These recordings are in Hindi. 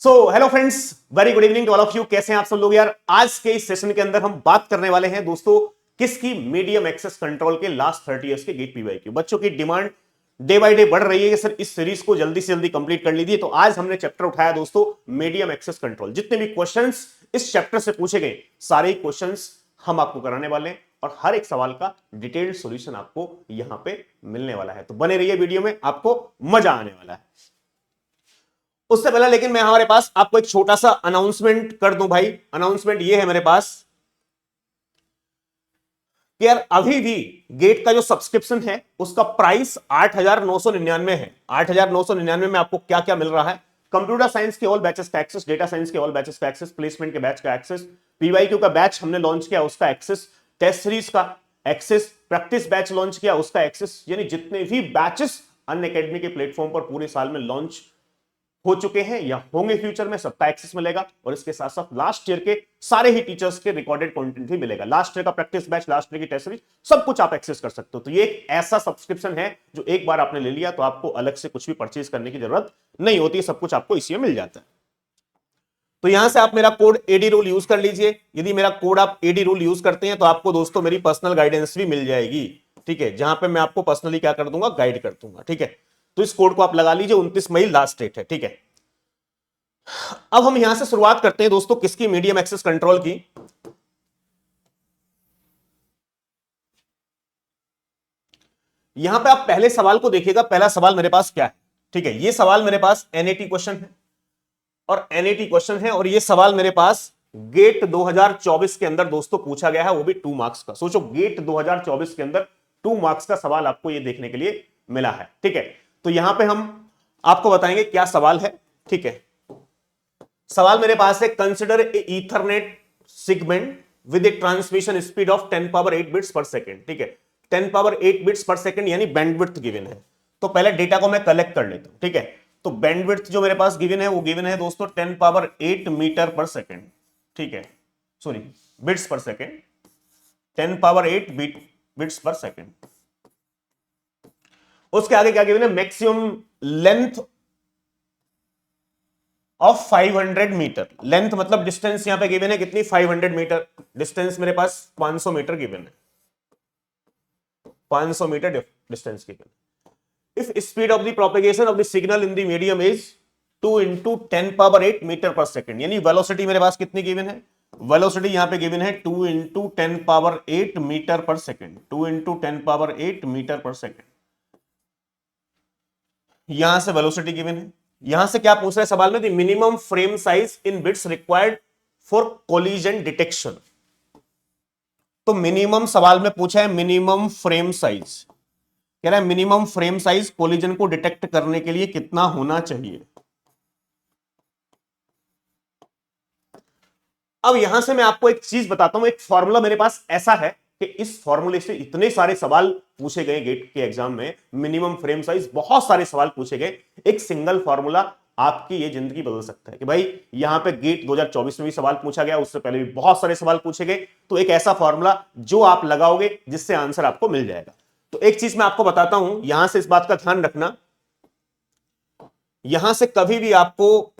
So hello friends, very good evening to all of you. कैसे हैं आप सब लोग यार। आज के इस सेशन के अंदर हम बात करने वाले हैं दोस्तों किसकी, मीडियम एक्सेस कंट्रोल के लास्ट 30 इयर्स के गेट पीवाईक्यू। बच्चों की डिमांड डे बाय डे बढ़ रही है कि सर इस सीरीज को जल्दी से जल्दी कंप्लीट कर लीजिए। तो आज हमने चैप्टर उठाया दोस्तों मीडियम एक्सेस कंट्रोल। जितने भी क्वेश्चंस इस चैप्टर से पूछे गए सारे क्वेश्चंस हम आपको कराने वाले हैं और हर एक सवाल का डिटेल्ड सॉल्यूशन आपको यहां पे मिलने वाला है। तो बने रहिए वीडियो में, आपको मजा आने वाला है। उससे पहले लेकिन मैं हमारे पास आपको एक छोटा सा अनाउंसमेंट कर दूं भाई। अनाउंसमेंट ये है मेरे पास कि यार अभी भी गेट का जो सब्सक्रिप्शन है उसका प्राइस 8,999 है। 8,999 में आपको क्या क्या मिल रहा है? कंप्यूटर साइंस के ऑल बैचेस का एक्सेस, डेटा साइंस के ऑल बैचेस का एक्सेस, प्लेसमेंट के बैच का एक्सेस, पीवाईक्यू का बैच हमने लॉन्च किया उसका एक्सेस, टेस्ट सीरीज का एक्सेस, प्रैक्टिस बैच लॉन्च किया उसका एक्सेस। यानी जितने भी बैचेस अनअकैडमी के प्लेटफॉर्म पर पूरे साल में लॉन्च हो चुके हैं या होंगे फ्यूचर में, सबका एक्सेस मिलेगा। और इसके साथ साथ लास्ट ईयर के सारे ही टीचर्स के रिकॉर्डेड कंटेंट भी मिलेगा। लास्ट ईयर का प्रैक्टिस बैच, लास्ट ईयर की टेस्ट सीरीज, सब कुछ आप एक्सेस कर सकते हो। तो ये एक ऐसा सब्सक्रिप्शन है जो एक बार आपने ले लिया तो आपको अलग से कुछ भी परचेज करने की जरूरत नहीं होती, सब कुछ आपको इसी में मिल जाता है। तो यहां से आप मेरा कोड एडी रूल यूज कर लीजिए। यदि मेरा कोड आप एडी रूल यूज करते हैं तो आपको दोस्तों मेरी पर्सनल गाइडेंस भी मिल जाएगी, ठीक है, जहां पे मैं आपको पर्सनली क्या कर दूंगा, गाइड कर दूंगा, ठीक है। तो इस कोड को आप लगा लीजिए, 29 मई लास्ट डेट है, ठीक है। अब हम यहां से शुरुआत करते हैं दोस्तों किसकी, मीडियम एक्सेस कंट्रोल की। यहां पे आप पहले सवाल को देखिएगा। पहला सवाल मेरे पास क्या है, ठीक है, ये सवाल मेरे पास एनएटी क्वेश्चन है और एनएटी क्वेश्चन है और ये सवाल मेरे पास गेट 2024 के अंदर दोस्तों पूछा गया है, वो भी 2 मार्क्स का। सोचो गेट 2024 के अंदर 2 मार्क्स का सवाल आपको ये देखने के लिए मिला है, ठीक है। तो यहां पे हम आपको बताएंगे क्या सवाल है, ठीक है। सवाल मेरे पास है, consider a Ethernet segment with A transmission speed of 10 power 8 bits per second, ठीक है। 10 पावर 8 बिट्स पर सेकंड यानी बैंडविड्थ गिवन है। तो पहले डेटा को मैं कलेक्ट कर लेता हूं, ठीक है। तो बैंडविड्थ जो मेरे पास गिवन है वो गिवन है दोस्तों 10 पावर 8 मीटर पर सेकंड, ठीक है, sorry bits per second, 10 power 8 bits per second. उसके आगे क्या गिवन है, मैक्सिमम लेंथ ऑफ 500 मीटर। लेंथ मतलब डिस्टेंस यहां पे गिवन है कितनी, 500 मीटर। डिस्टेंस मेरे पास 500 मीटर गिवन है, 500 meter distance given. If speed of the propagation of the signal in the medium is 2 into 10 power 8 metre per second, यानी वेलोसिटी मेरे पास कितनी गिवन है, वेलोसिटी यहां पे गिवन है 2 into 10 power 8 metre per second, 2 into 10 power 8 metre per second. यहां से वेलोसिटी गिवन है। यहां से क्या पूछ रहा है सवाल में, the minimum frame size in bits required for collision detection. तो मिनिमम सवाल में पूछा है मिनिमम फ्रेम साइज, कह रहा है मिनिमम फ्रेम साइज कोलिजन को डिटेक्ट करने के लिए कितना होना चाहिए। अब यहां से मैं आपको एक चीज बताता हूं, एक फॉर्मूला मेरे पास ऐसा है कि इस फॉर्मूले से इतने सारे सवाल पूछे गए गेट के एग्जाम में, मिनिमम फ्रेम साइज, बहुत सारे सवाल पूछे गए। एक सिंगल फॉर्मूला आपकी ये जिंदगी बदल सकता है कि भाई यहां पे गेट 2024 में भी सवाल पूछा गया, उससे पहले भी बहुत सारे सवाल पूछे गए। तो एक ऐसा फॉर्मूला जो आप लगाओगे जिससे आंसर आपको मिल जाएगा। तो एक चीज मैं आपको बताता हूं, यहां से इस बात का ध्यान रखना, यहां से कभी भी आपको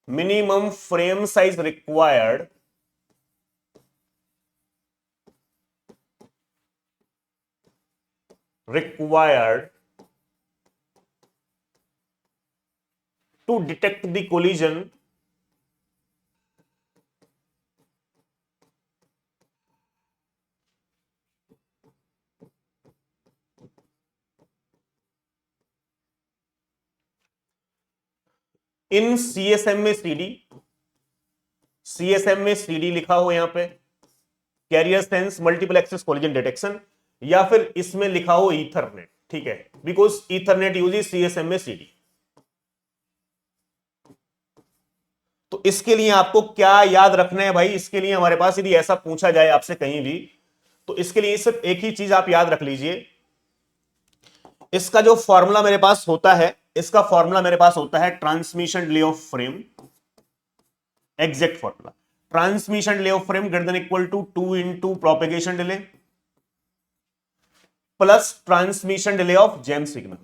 minimum frame size required to detect the collision इन सीएसएम में सीडी लिखा हो यहां पे, carrier sense multiple access collision detection, या फिर इसमें लिखा हो ईथरनेट, ठीक है, बिकॉज ईथरनेट यूज सीएसएम में सीडी। तो इसके लिए आपको क्या याद रखना है भाई, इसके लिए हमारे पास यदि ऐसा पूछा जाए आपसे कहीं भी, तो इसके लिए सिर्फ एक ही चीज आप याद रख लीजिए। इसका जो फॉर्मूला मेरे पास होता है, इसका फॉर्मूला मेरे पास होता है transmission delay of frame, exact formula, transmission delay of frame greater than equal to 2 into propagation delay plus transmission delay of jam signal.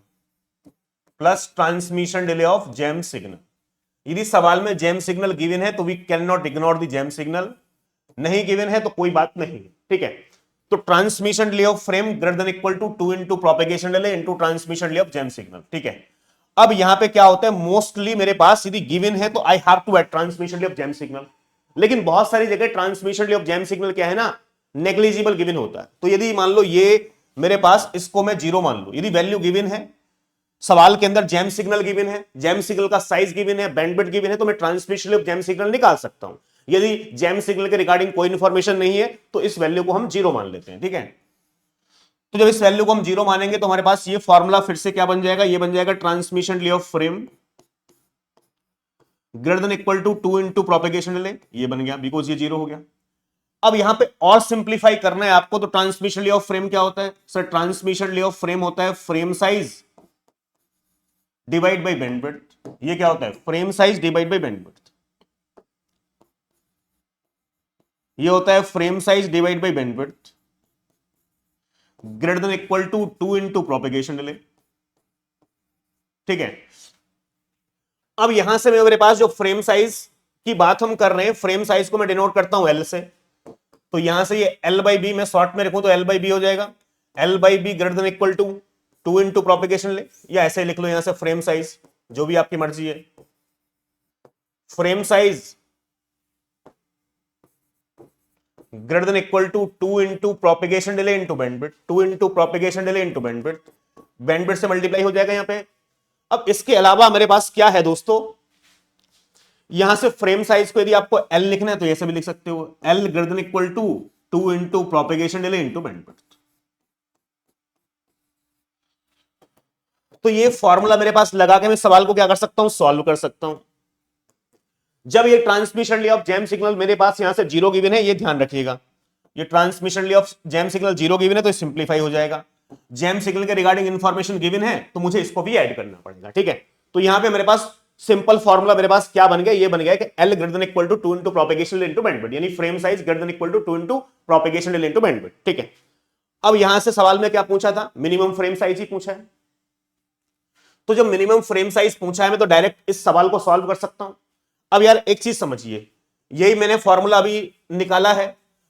Plus transmission delay of jam signal. यदि सवाल में जैम सिग्नल गिवन है तो we can not ignore the jam signal, नहीं गिवन है तो कोई बात नहीं, ठीक है। तो transmission delay of frame greater than equal to 2 into propagation delay into transmission delay of jam signal, ठीक है। अब यहां पे क्या होता है, मोस्टली मेरे पास यदि गिवन है तो I have to add transmission delay of jam signal, लेकिन बहुत सारी जगह transmission delay of jam signal क्या है ना, नेग्लिजिबल गिवन होता है। तो यदि मान लो ये मेरे पास, इसको मैं 0 मान लूं, यदि वैल्यू गिवन है, सवाल के अंदर जैम सिग्नल गिवन है, जैम सिग्नल का साइज गिवन है, बैंडविड्थ गिवन है, तो मैं transmission delay of jam signal निकाल सकता हूं। यदि जैम सिग्नल के रिगार्डिंग कोई इंफॉर्मेशन नहीं है तो इस वैल्यू को हम 0 मान लेते हैं, ठीक है। तो जब इस वैल्यू को हम 0 मानेंगे तो हमारे पास ये फॉर्मूला फिर से क्या बन जाएगा, ये बन जाएगा transmission delay of frame greater than equal to 2 into propagation delay, ये बन गया बिकॉज ये 0 हो गया। अब यहां पे और सिंप्लीफाई करना है आपको, तो ट्रांसमिशन डिले ऑफ फ्रेम क्या होता है sir, transmission delay of frame होता है frame size divide by bandwidth. ये क्या होता है, frame size divide by bandwidth, ये होता है frame size divide by bandwidth greater than equal to 2 into propagation delay, ठीक है। अब यहां से मेरे पास जो फ्रेम साइज की बात हम कर रहे हैं, फ्रेम साइज को मैं डिनोट करता हूं एल से, तो यहां से ये एल बाई बी मैं शॉर्ट में रखूं तो एल बाई बी हो जाएगा, L by B greater than equal to 2 into propagation delay, या ऐसे लिख लो यहां से फ्रेम साइज, जो भी आपकी मर्जी है, frame size greater than equal to 2 into propagation delay into bandwidth, 2 into propagation delay into bandwidth, bandwidth से मल्टीप्लाई हो जाएगा यहां पे। अब इसके अलावा मेरे पास क्या है दोस्तों, यहां से फ्रेम साइज को यदि आपको एल लिखना है तो ऐसे भी लिख सकते हो, L greater than equal to 2 into propagation delay into bandwidth. तो ये फॉर्मूला मेरे पास लगा के मैं सवाल को क्या कर सकता हूं, सॉल्व कर सकता हूं। जब ये transmission delay of jam signal मेरे पास यहां से 0 गिवन है, ये ध्यान रखिएगा, ये transmission delay of jam signal 0 given है तो सिंप्लीफाई हो जाएगा। जैम सिग्नल के रिगार्डिंग इंफॉर्मेशन गिवन है तो मुझे इसको भी ऐड करना पड़ेगा, ठीक है। तो यहां पे मेरे पास सिंपल फॉर्मूला मेरे पास क्या बन गया, ये बन गया कि L greater than equal to 2 into propagation delay into bandwidth, यानी frame size greater than equal to 2 into propagation delay into bandwidth, ठीक है। अब यहां से सवाल में क्या पूछा था, मिनिमम फ्रेम साइज ही पूछा है, तो जब मिनिमम फ्रेम साइज पूछा है मैं तो डायरेक्ट इस सवाल को सॉल्व कर सकता हूं। अब यार एक चीज समझिए, यही मैंने फॉर्मूला अभी निकाला है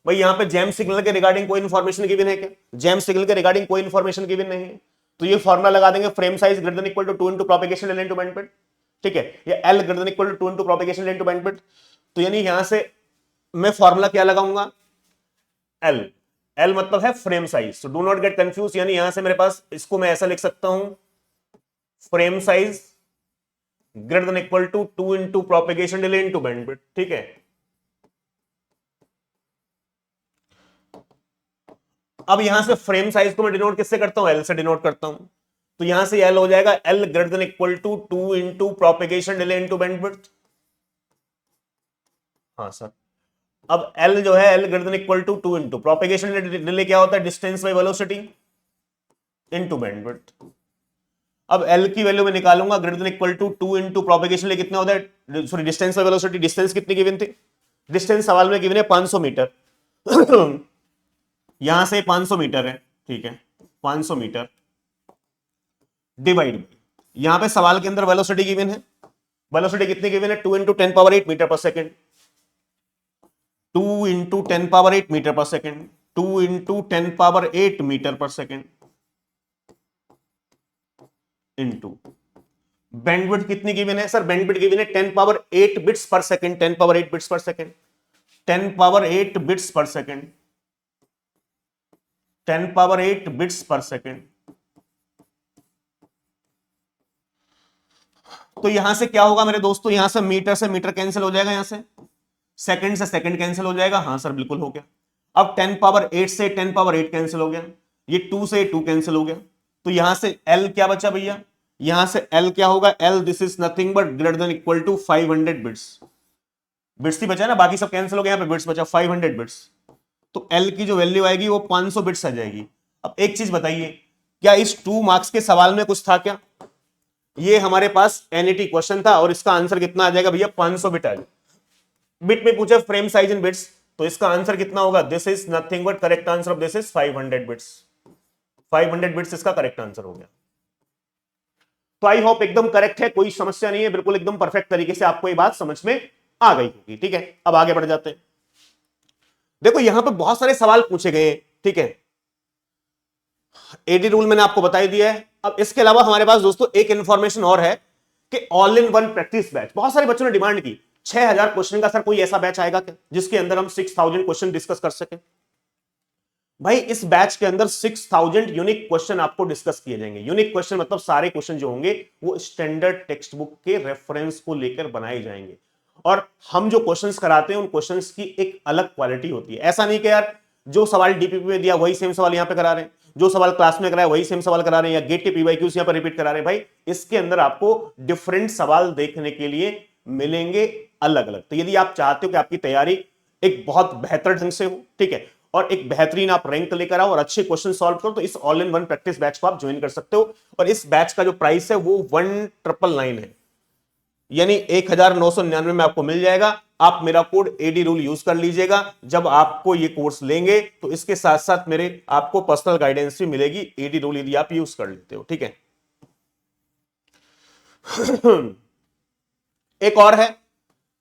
भाई, यहां पे जैम सिग्नल के रिगार्डिंग कोई इंफॉर्मेशन गिवन है क्या, जैम सिग्नल के रिगार्डिंग कोई इंफॉर्मेशन गिवन नहीं है, तो ये फॉर्मूला लगा देंगे frame size greater than equal to 2 into propagation delay into bandwidth, ठीक है, ये L greater than equal to 2 into propagation delay into bandwidth. तो यानी यहां से मैं फॉर्मूला क्या लगाऊंगा, एल, एल मतलब है फ्रेम साइज, तो डू नॉट गेट कंफ्यूज, यानी यहां से मेरे पास इसको मैं ऐसा लिख सकता हूं, frame size greater than equal to 2 into propagation delay into bandwidth, ठीक है। अब यहां से फ्रेम साइज को मैं डिनोट किससे करता हूं, एल से डिनोट करता हूं, तो यहां से एल हो जाएगा L greater than equal to 2 into propagation delay into bandwidth. हाँ सर, अब एल जो है L greater than equal to 2 into propagation delay क्या होता है, distance by velocity into bandwidth. अब एल की वैल्यू में निकालूंगा greater than equal to 2 into propagation delay कितना होता है, sorry distance by velocity, distance कितनी गिवन थी, डिस्टेंस सवाल में गिवन है 500 मीटर यहां से 500 मीटर है, ठीक है, 500 मीटर डिवाइड, यहां पे सवाल के अंदर वेलोसिटी गिवन है, वेलोसिटी कितनी गिवन है, 2 into 10 power 8 metre per second, 2 into 10 power 8 metre per second, 2 into 10 power 8 metre per second into bandwidth कितनी गिवन है सर, बैंडविड्थ गिवन है 10 power 8 bits per second, 10 power 8 bits per second, 10 power 8 bits per second, 10 power 8 bits per second. तो यहां से क्या होगा मेरे दोस्तों, यहां से मीटर कैंसिल हो जाएगा, यहां से सेकंड कैंसिल हो जाएगा, हाँ सर बिल्कुल हो गया। अब 10 पावर 8 से 10 पावर 8 कैंसिल हो गया, ये 2 से 2 कैंसिल हो गया, तो यहां से L क्या बचा भैया, यहां से L क्या होगा, L this is nothing but greater than equal to 500 bits, bits ही बचा ना, बाकी सब कैंसिल हो गया, यहां पे बिट्स बचा 500 बिट्स, तो L की जो वैल्यू आएगी वो 500 बिट्स आ जाएगी। अब एक चीज बताइए, क्या इस 2 मार्क्स के सवाल में कुछ था क्या, ये हमारे पास एनईटी क्वेश्चन था और इसका आंसर कितना आ जाएगा भैया, 500 बिट आ जाएगा। बिट में पूछे फ्रेम साइज इन बिट्स, तो इसका आंसर कितना होगा, this is nothing but correct answer of this is 500 bits, 500 bits इसका करेक्ट आंसर हो गया। तो आई होप एकदम करेक्ट है, कोई समस्या नहीं है, बिल्कुल एकदम परफेक्ट तरीके से आपको ये बात समझ में आ गई होगी। ठीक है, अब आगे बढ़ जाते हैं। देखो यहां पे बहुत सारे सवाल पूछे गए हैं। ठीक है, एडी रूल मैंने आपको बता ही दिया है। अब इसके अलावा हमारे पास दोस्तों एक इंफॉर्मेशन और है कि all in one practice batch, बहुत सारे बच्चों ने डिमांड की 6000 क्वेश्चन का, सर कोई ऐसा बैच आएगा क्या जिसके अंदर हम 6000 क्वेश्चन डिस्कस कर सके। भाई इस बैच के अंदर 6000 यूनिक क्वेश्चन आपको डिस्कस किए जाएंगे। यूनिक क्वेश्चन मतलब सारे क्वेश्चन जो होंगे वो स्टैंडर्ड टेक्स्ट बुक के रेफरेंस को लेकर बनाए जाएंगे। और हम जो क्वेश्चंस कराते हैं उन क्वेश्चंस की एक अलग क्वालिटी होती है। ऐसा नहीं कि यार जो सवाल डीपीपी में दिया वही सेम सवाल यहां पे करा रहे हैं, जो सवाल क्लास में कराया वही सेम सवाल करा रहे हैं, या गेट के पीवाईक्यूज यहां पर रिपीट करा रहे हैं। भाई इसके अंदर आपको डिफरेंट सवाल देखने के लिए मिलेंगे अलग अलग। तो यदि आप चाहते हो कि आपकी तैयारी एक बहुत बेहतर ढंग से हो, ठीक है, और एक बेहतरीन आप रैंक लेकर आओ और अच्छे क्वेश्चन सॉल्व करो, तो इस all in one practice batch को आप ज्वाइन कर सकते हो। और इस बैच का जो प्राइस है वो 1999 है, यानी 1999 में आपको मिल जाएगा। आप मेरा कोड एडी रूल यूज कर लीजिएगा जब आपको ये कोर्स लेंगे, तो इसके साथ साथ मेरे आपको पर्सनल गाइडेंस भी मिलेगी एडी रूल यदि आप यूज कर लेते हो। ठीक है, एक और है,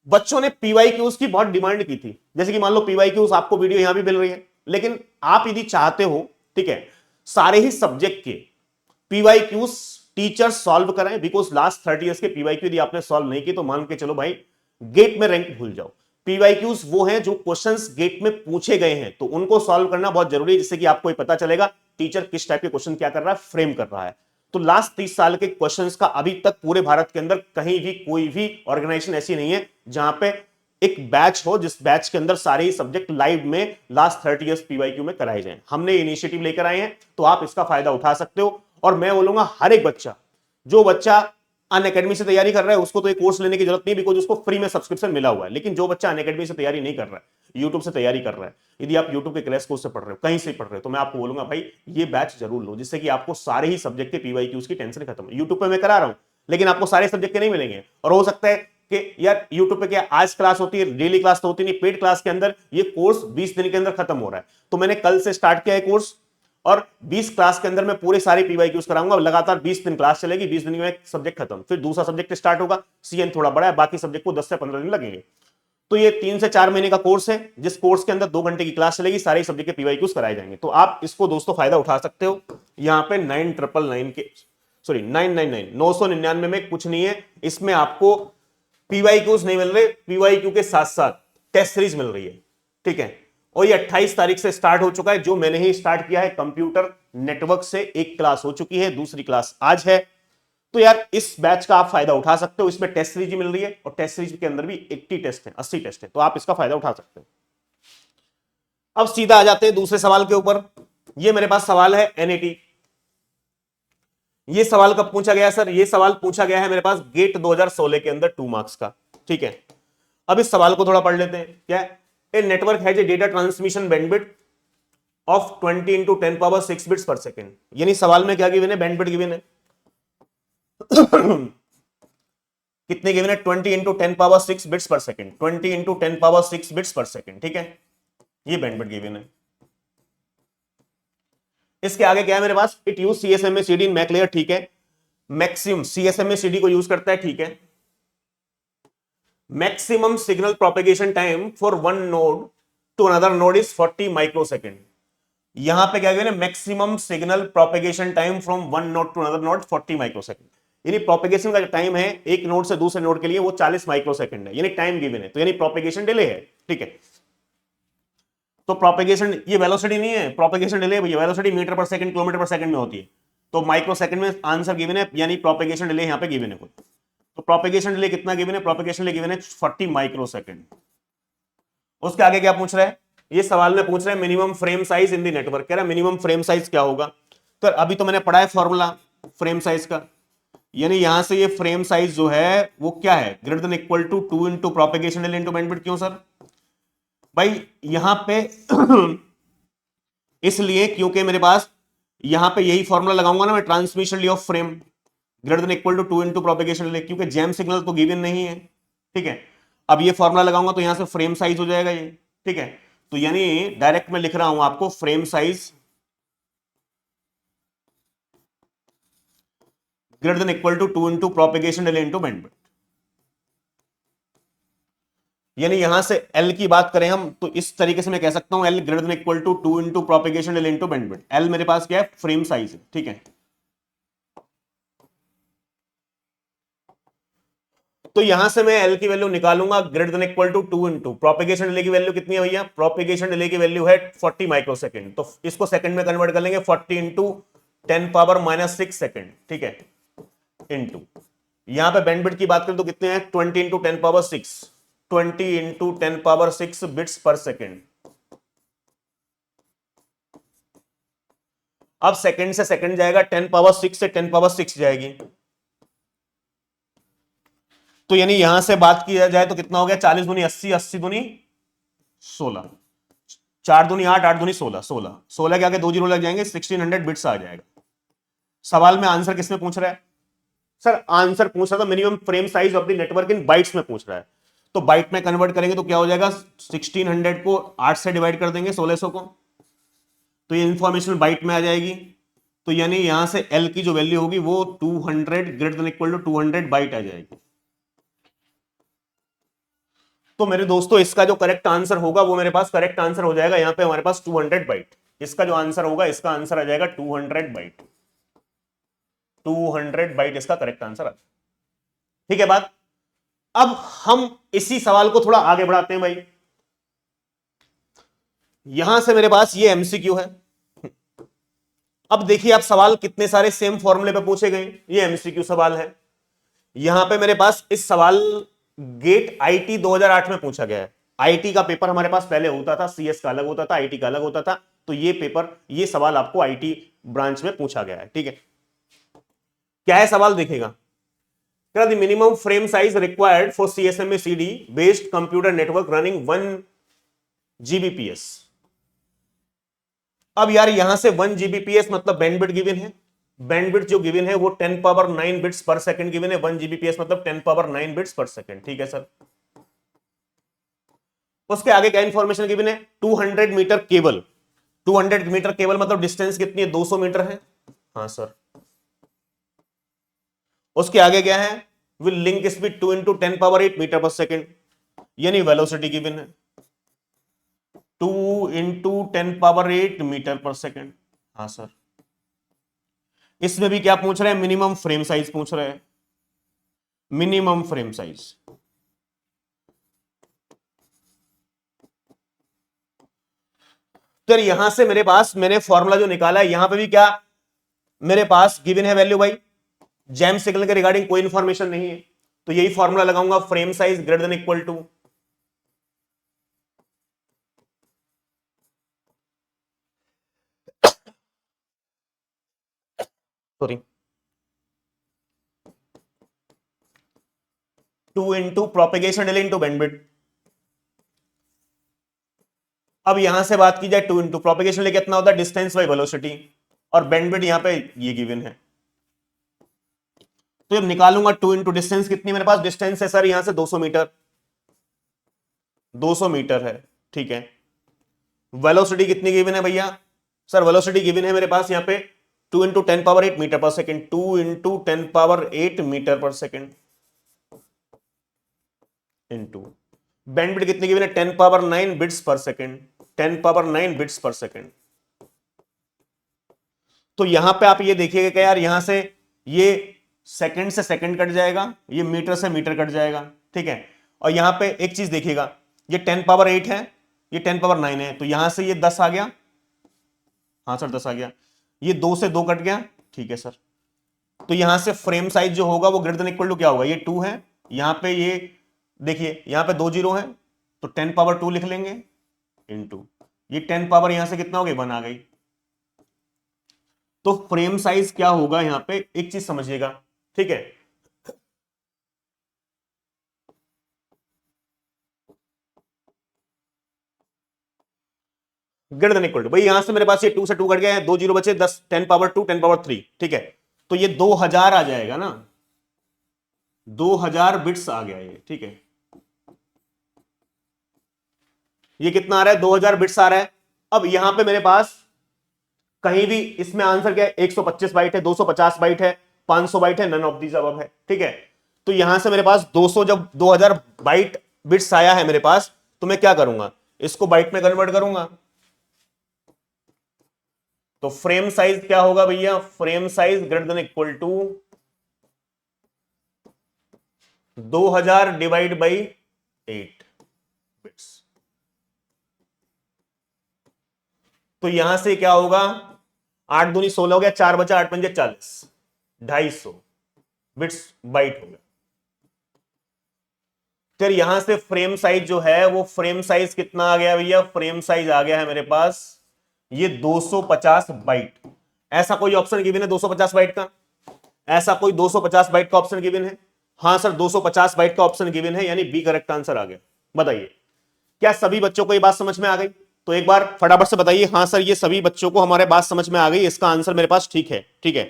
बच्चों ने पीवाईक्यूज की बहुत डिमांड की थी। जैसे कि मान लो पीवाईक्यूज आपको वीडियो यहां भी मिल रही है, लेकिन आप यदि चाहते हो, ठीक है, सारे ही सब्जेक्ट के पीवाईक्यूज टीचर सॉल्व कराएं, बिकॉज लास्ट 30 इयर्स के पीवाईक्यू यदि आपने सॉल्व नहीं की तो मान के चलो भाई गेट में रैंक भूल जाओ। पीवाईक्यूज वो हैं जो क्वेश्चंस गेट में पूछे गए हैं, तो उनको सॉल्व करना बहुत जरूरी है, जिससे कि आपको पता चलेगा टीचर किस टाइप के क्वेश्चन क्या कर रहा है, फ्रेम कर रहा है। तो लास्ट 30 साल के क्वेश्चंस का अभी तक पूरे भारत के अंदर कहीं भी कोई भी ऑर्गेनाइजेशन ऐसी नहीं है जहां पे एक बैच हो जिस बैच के अंदर सारे ही सब्जेक्ट लाइव में लास्ट 30 इयर्स पीवाईक्यू में कराए जाएं। हमने इनिशिएटिव लेकर आए हैं, तो आप इसका फायदा उठा सकते हो। और मैं बोलूंगा हर एक बच्चा, जो बच्चा अनअकैडमी से तैयारी कर रहा है उसको तो एक कोर्स लेने की जरूरत नहीं, बिकॉज उसको फ्री में सब्सक्रिप्शन मिला हुआ है। लेकिन जो बच्चा अनअकैडमी से तैयारी नहीं कर रहा है, यूट्यूब से तैयारी कर रहा है, यदि आप यूट्यूब के क्रैश कोर्स से पढ़ रहे हो, कहीं से पढ़ रहे हो, तो मैं आपको बोलूंगा भाई ये बैच जरूर लो, जिससे कि आपको सारे ही सब्जेक्ट के पीवाईक्यूज की टेंशन खत्म है। यूट्यूब पे मैं करा रहा हूं, लेकिन आपको सारे सब्जेक्ट के नहीं मिलेंगे। और हो सकता है कि यार यूट्यूब पे क्या आज क्लास होती है, डेली क्लास तो होती नहीं, पेड क्लास के अंदर ये कोर्स 20 दिन के अंदर खत्म हो रहा है। तो मैंने कल से स्टार्ट किया है कोर्स, और 20 क्लास के अंदर मैं पूरे सारे पीवाईक्यूज कराऊंगा। लगातार 20 दिन क्लास चलेगी, 20 दिन में एक सब्जेक्ट खत्म, फिर दूसरा सब्जेक्ट स्टार्ट होगा। सीएन थोड़ा बड़ा है, बाकी सब्जेक्ट को 10 से 15 दिन लगेंगे। तो ये 3 से 4 महीने का कोर्स है, जिस कोर्स के अंदर 2 घंटे की क्लास चलेगी, सारे सब्जेक्ट के पीवाईक्यूज कराए जाएंगे। तो आप इसको दोस्तों फायदा उठा सकते हो। यहां पे 999 के, सॉरी 999 999 में कुछ नहीं है। इसमें आपको पीवाईक्यूज नहीं मिल रहे, पीवाईक्यू के साथ साथ टेस्ट सीरीज मिल रही है। ठीक है, और ये 28 तारीख से स्टार्ट हो चुका है, जो मैंने ही स्टार्ट किया है। कंप्यूटर नेटवर्क से एक क्लास हो चुकी है, दूसरी क्लास आज है। तो यार इस बैच का आप फायदा उठा सकते हो। इसमें टेस्ट सीरीज मिल रही है, और टेस्ट सीरीज के अंदर भी 80 टेस्ट है, 80 टेस्ट है, तो आप इसका फायदा उठा सकते हो। अब सीधा आ जाते हैं दूसरे सवाल के ऊपर। ये मेरे पास सवाल है एनईटी। ये सवाल कब पूछा गया सर? ये सवाल पूछा गया है मेरे पास गेट 2016 के अंदर 2 मार्क्स का। ठीक है, अब इस सवाल को थोड़ा पढ़ लेते हैं। क्या है? A network has a data transmission bandwidth of 20 into 10 power 6 bits per second. यानी सवाल में क्या गिवन है? बैंडविड्थ गिवन है। कितने गिवन है? 20 into 10 power 6 bits per second, 20 into 10 power 6 bits per second. ठीक है, ये बैंडविड्थ गिवन है। इसके आगे क्या है मेरे पास? It use CSMA CD in MAC layer. ठीक है, मैक्सिमम सीएसएमए-सीडी को यूज करता है। ठीक है, maximum signal propagation time for one node to another node is 40 microsecond. यहां पे क्या है? Maximum signal propagation time from one node to another node 40 microsecond. यानी प्रोपेगेशन का जो टाइम है एक नोड से दूसरे नोड के लिए वो 40 माइक्रोसेकंड है, यानी टाइम गिवन है। तो यानी प्रोपेगेशन डिले है। ठीक है, तो प्रोपेगेशन, ये वेलोसिटी नहीं है, प्रोपेगेशन डिले भैया। Velocity metre per second, kilometre per second में होती है, तो माइक्रो सेकंड में आंसर गिवन है, यानी प्रोपेगेशन डिले यहां पे गिवन है। तो प्रोपेगेशन डिले कितना गिवन है? प्रोपेगेशन डिले गिवन है 40 माइक्रो सेकंड। उसके आगे क्या पूछ रहा है? ये सवाल में पूछ रहा है minimum frame size in the network. कह रहा है मिनिमम फ्रेम साइज क्या होगा? तो अभी तो मैंने पढ़ा है फॉर्मूला फ्रेम साइज का, यानी यहां से ये फ्रेम साइज जो है वो क्या है? Greater than equal to 2 into propagation delay into bandwidth. क्यों सर? भाई यहां पे इसलिए क्योंकि मेरे पास यहां पे यही फॉर्मूला लगाऊंगा ना मैं, transmission delay of frame greater than equal to 2 into propagation delay, क्योंकि जैम सिग्नल तो गिवन नहीं है। ठीक है, अब ये फॉर्मूला लगाऊंगा तो यहां से फ्रेम साइज हो जाएगा ये। ठीक है, तो यानी डायरेक्ट मैं लिख रहा हूं आपको frame size greater than equal to 2 into propagation delay into bandwidth. यानी यहां से L की बात करें हम तो इस तरीके से मैं कह सकता हूं L greater than equal to 2 into propagation delay into bandwidth. L मेरे पास क्या है, फ्रेम साइज है, ठीक है। तो यहां से मैं L की वैल्यू निकालूंगा greater than equal to 2 into propagation delay की वैल्यू कितनी है भैया, प्रोपेगेशन डिले की वैल्यू है 40 माइक्रोसेकंड। तो इसको सेकंड में कन्वर्ट कर लेंगे, 40 इंटू 10 पावर माइनस 6 सेकंड, ठीक है, इंटू यहां पे बैंडविड्थ की बात करें तो कितने हैं, 20 into 10 power 6, 20 into 10 power 6 bits per second. अब सेकंड से सेकंड जाएगा, 10 पावर 6 से 10 पावर 6 जाएगी। तो यानी यहां से बात किया जाए तो कितना हो गया, 40 दूनी 80, 80 दूनी 16, 4 दूनी 8, 8 दूनी 16, 16, 16 के आगे 2 जीरो लग जाएंगे, 1600 बिट्स आ जाएगा। सवाल में आंसर किसमें पूछ रहा है सर, आंसर पूछ रहा था minimum frame size of the network in bytes में पूछ रहा है। तो बाइट में कन्वर्ट करेंगे तो क्या हो जाएगा, 1600 को 8 से डिवाइड कर देंगे 1600 को, तो ये इंफॉर्मेशन बाइट में आ जाएगी। तो यानी यहां से L की जो वैल्यू होगी वो 200 greater than equal to 200 byte आ जाएगी। तो मेरे दोस्तों इसका जो करेक्ट आंसर होगा वो मेरे पास करेक्ट आंसर हो जाएगा यहां पे हमारे पास 200 बाइट। इसका जो आंसर होगा इसका आंसर आ जाएगा 200 बाइट, 200 बाइट इसका करेक्ट आंसर आ जाएगा। ठीक है बात। अब हम इसी सवाल को थोड़ा आगे बढ़ाते हैं भाई। यहां से मेरे पास ये एमसीक्यू है। अब देखिए आप सवाल कितने सारे सेम फॉर्मूले पे पूछे गए, ये एमसीक्यू सवाल है। यहां पे मेरे पास इस सवाल गेट आईटी 2008 में पूछा गया है। आईटी का पेपर हमारे पास पहले होता था, सीएस का अलग होता था, आईटी का अलग होता था। तो ये पेपर, ये सवाल आपको आईटी ब्रांच में पूछा गया है। ठीक है, क्या है सवाल देखिएगा। The minimum frame size required for CSMA CD based computer network running 1 GBPS. अब यार यहां से 1 जीबीपीएस मतलब बैंडविड्थ गिवन है। बैंडविड्थ जो गिवन है वो 10 power 9 bits per second given है। 1 जीबीपीएस मतलब 10 पावर 9 बिट्स पर सेकंड। ठीक है सर। उसके आगे क्या इंफॉर्मेशन गिवन है, 200 मीटर केबल। 200 मीटर केबल मतलब डिस्टेंस कितनी है, 200 मीटर है। हाँ सर। उसके आगे क्या है, will link speed 2 into 10 power 8 metre per second, यानी वेलोसिटी गिवन है 2 into 10 power 8 metre per second. हाँ सर। इसमें भी क्या पूछ रहे हैं, मिनिमम फ्रेम साइज पूछ रहे हैं, मिनिमम फ्रेम साइज। तो यहां से मेरे पास मैंने फॉर्मूला जो निकाला है, यहां पे भी क्या मेरे पास गिवन है वैल्यू भाई, जैम सिग्नल के रिगार्डिंग कोई इंफॉर्मेशन नहीं है। तो यही फॉर्मूला लगाऊंगा, frame size greater than equal to sorry 2 into propagation delay into bandwidth. अब यहां से बात की जाए 2 इंटू प्रोपेगेशन डिले कितना होता है, डिस्टेंस बाई वेलोसिटी, और बैंडविड्थ यहां पे ये गिवन है। तो जब निकालूंगा 2 इंटू डिस्टेंस कितनी मेरे पास, डिस्टेंस है सर यहां से 200 मीटर, 200 मीटर है। ठीक है। वेलोसिटी कितनी गिवन है भैया, सर वेलोसिटी गिवन है मेरे पास यहां पे 2 into 10 power 8 metre per second, 2 into 10 power 8 metre per second into bandwidth कितनी गिवन है, 10 power 9 bits per second, 10 power 9 bits per second. तो यहां पे आप ये देखिएगा कि यार यहां से ये सेकंड से सेकंड कट जाएगा, ये मीटर से मीटर कट जाएगा। ठीक है। और यहां पे एक चीज देखिएगा, ये 10 पावर 8 है, ये 10 पावर 9 है, तो यहां से ये 10 आ गया। हाँ सर 10 आ गया। ये 2 से 2 कट गया। ठीक है सर। तो यहां से फ्रेम साइज जो होगा वो ग्रेटर देन इक्वल टू क्या होगा, ये 2 है, यहां पे ये देखिए यहां पे 2 जीरो है, तो 10 पावर 2 लिख लेंगे इनटू ये 10 पावर यहां से कितना हो गई, 1 आ गई। तो फ्रेम साइज क्या होगा यहां पे, एक चीज समझिएगा। ठीक है। ग्रेटर देन इक्वल टू भाई यहां से मेरे पास ये 2 से 2 कट गया है, 2 जीरो बचे, 10 10 पावर 2 10 पावर 3। ठीक है। तो ये 2000 आ जाएगा ना, 2000 बिट्स आ गया ये। ठीक है। ये कितना आ रहा है, 2000 बिट्स आ रहा है। अब यहां पे मेरे पास कहीं भी इसमें आंसर क्या है, 125 बाइट है, 250 बाइट है, 500 बाइट है, नन ऑफ दीज अबव है, ठीक है। तो यहां से मेरे पास 200, जब 2000 बाइट बिट्स आया है मेरे पास, तो मैं क्या करूंगा, इसको बाइट में कन्वर्ट करूंगा। तो फ्रेम साइज क्या होगा भैया, frame size greater than equal to 2000 divide by 8 bits. तो यहां से क्या होगा, 8 दूनी 16 हो गया, 4 बचा, 8 पंजे 40, 250 बिट्स बाइट हो गया। फिर यहां से फ्रेम साइज जो है वो फ्रेम साइज कितना आ गया भैया, फ्रेम साइज आ गया है मेरे पास ये 250 बाइट। ऐसा कोई ऑप्शन गिवन है 250 बाइट का, ऐसा कोई 250 बाइट का ऑप्शन गिवन है? हां सर 250 बाइट का ऑप्शन गिवन है, यानी बी करेक्ट आंसर आ गया। बताइए क्या सभी बच्चों को ये बात समझ में आ गई? तो एक बार फटाफट से बताइए, हां सर ये सभी बच्चों को हमारे बात समझ में आ गई, इसका आंसर मेरे पास ठीक है, ठीक है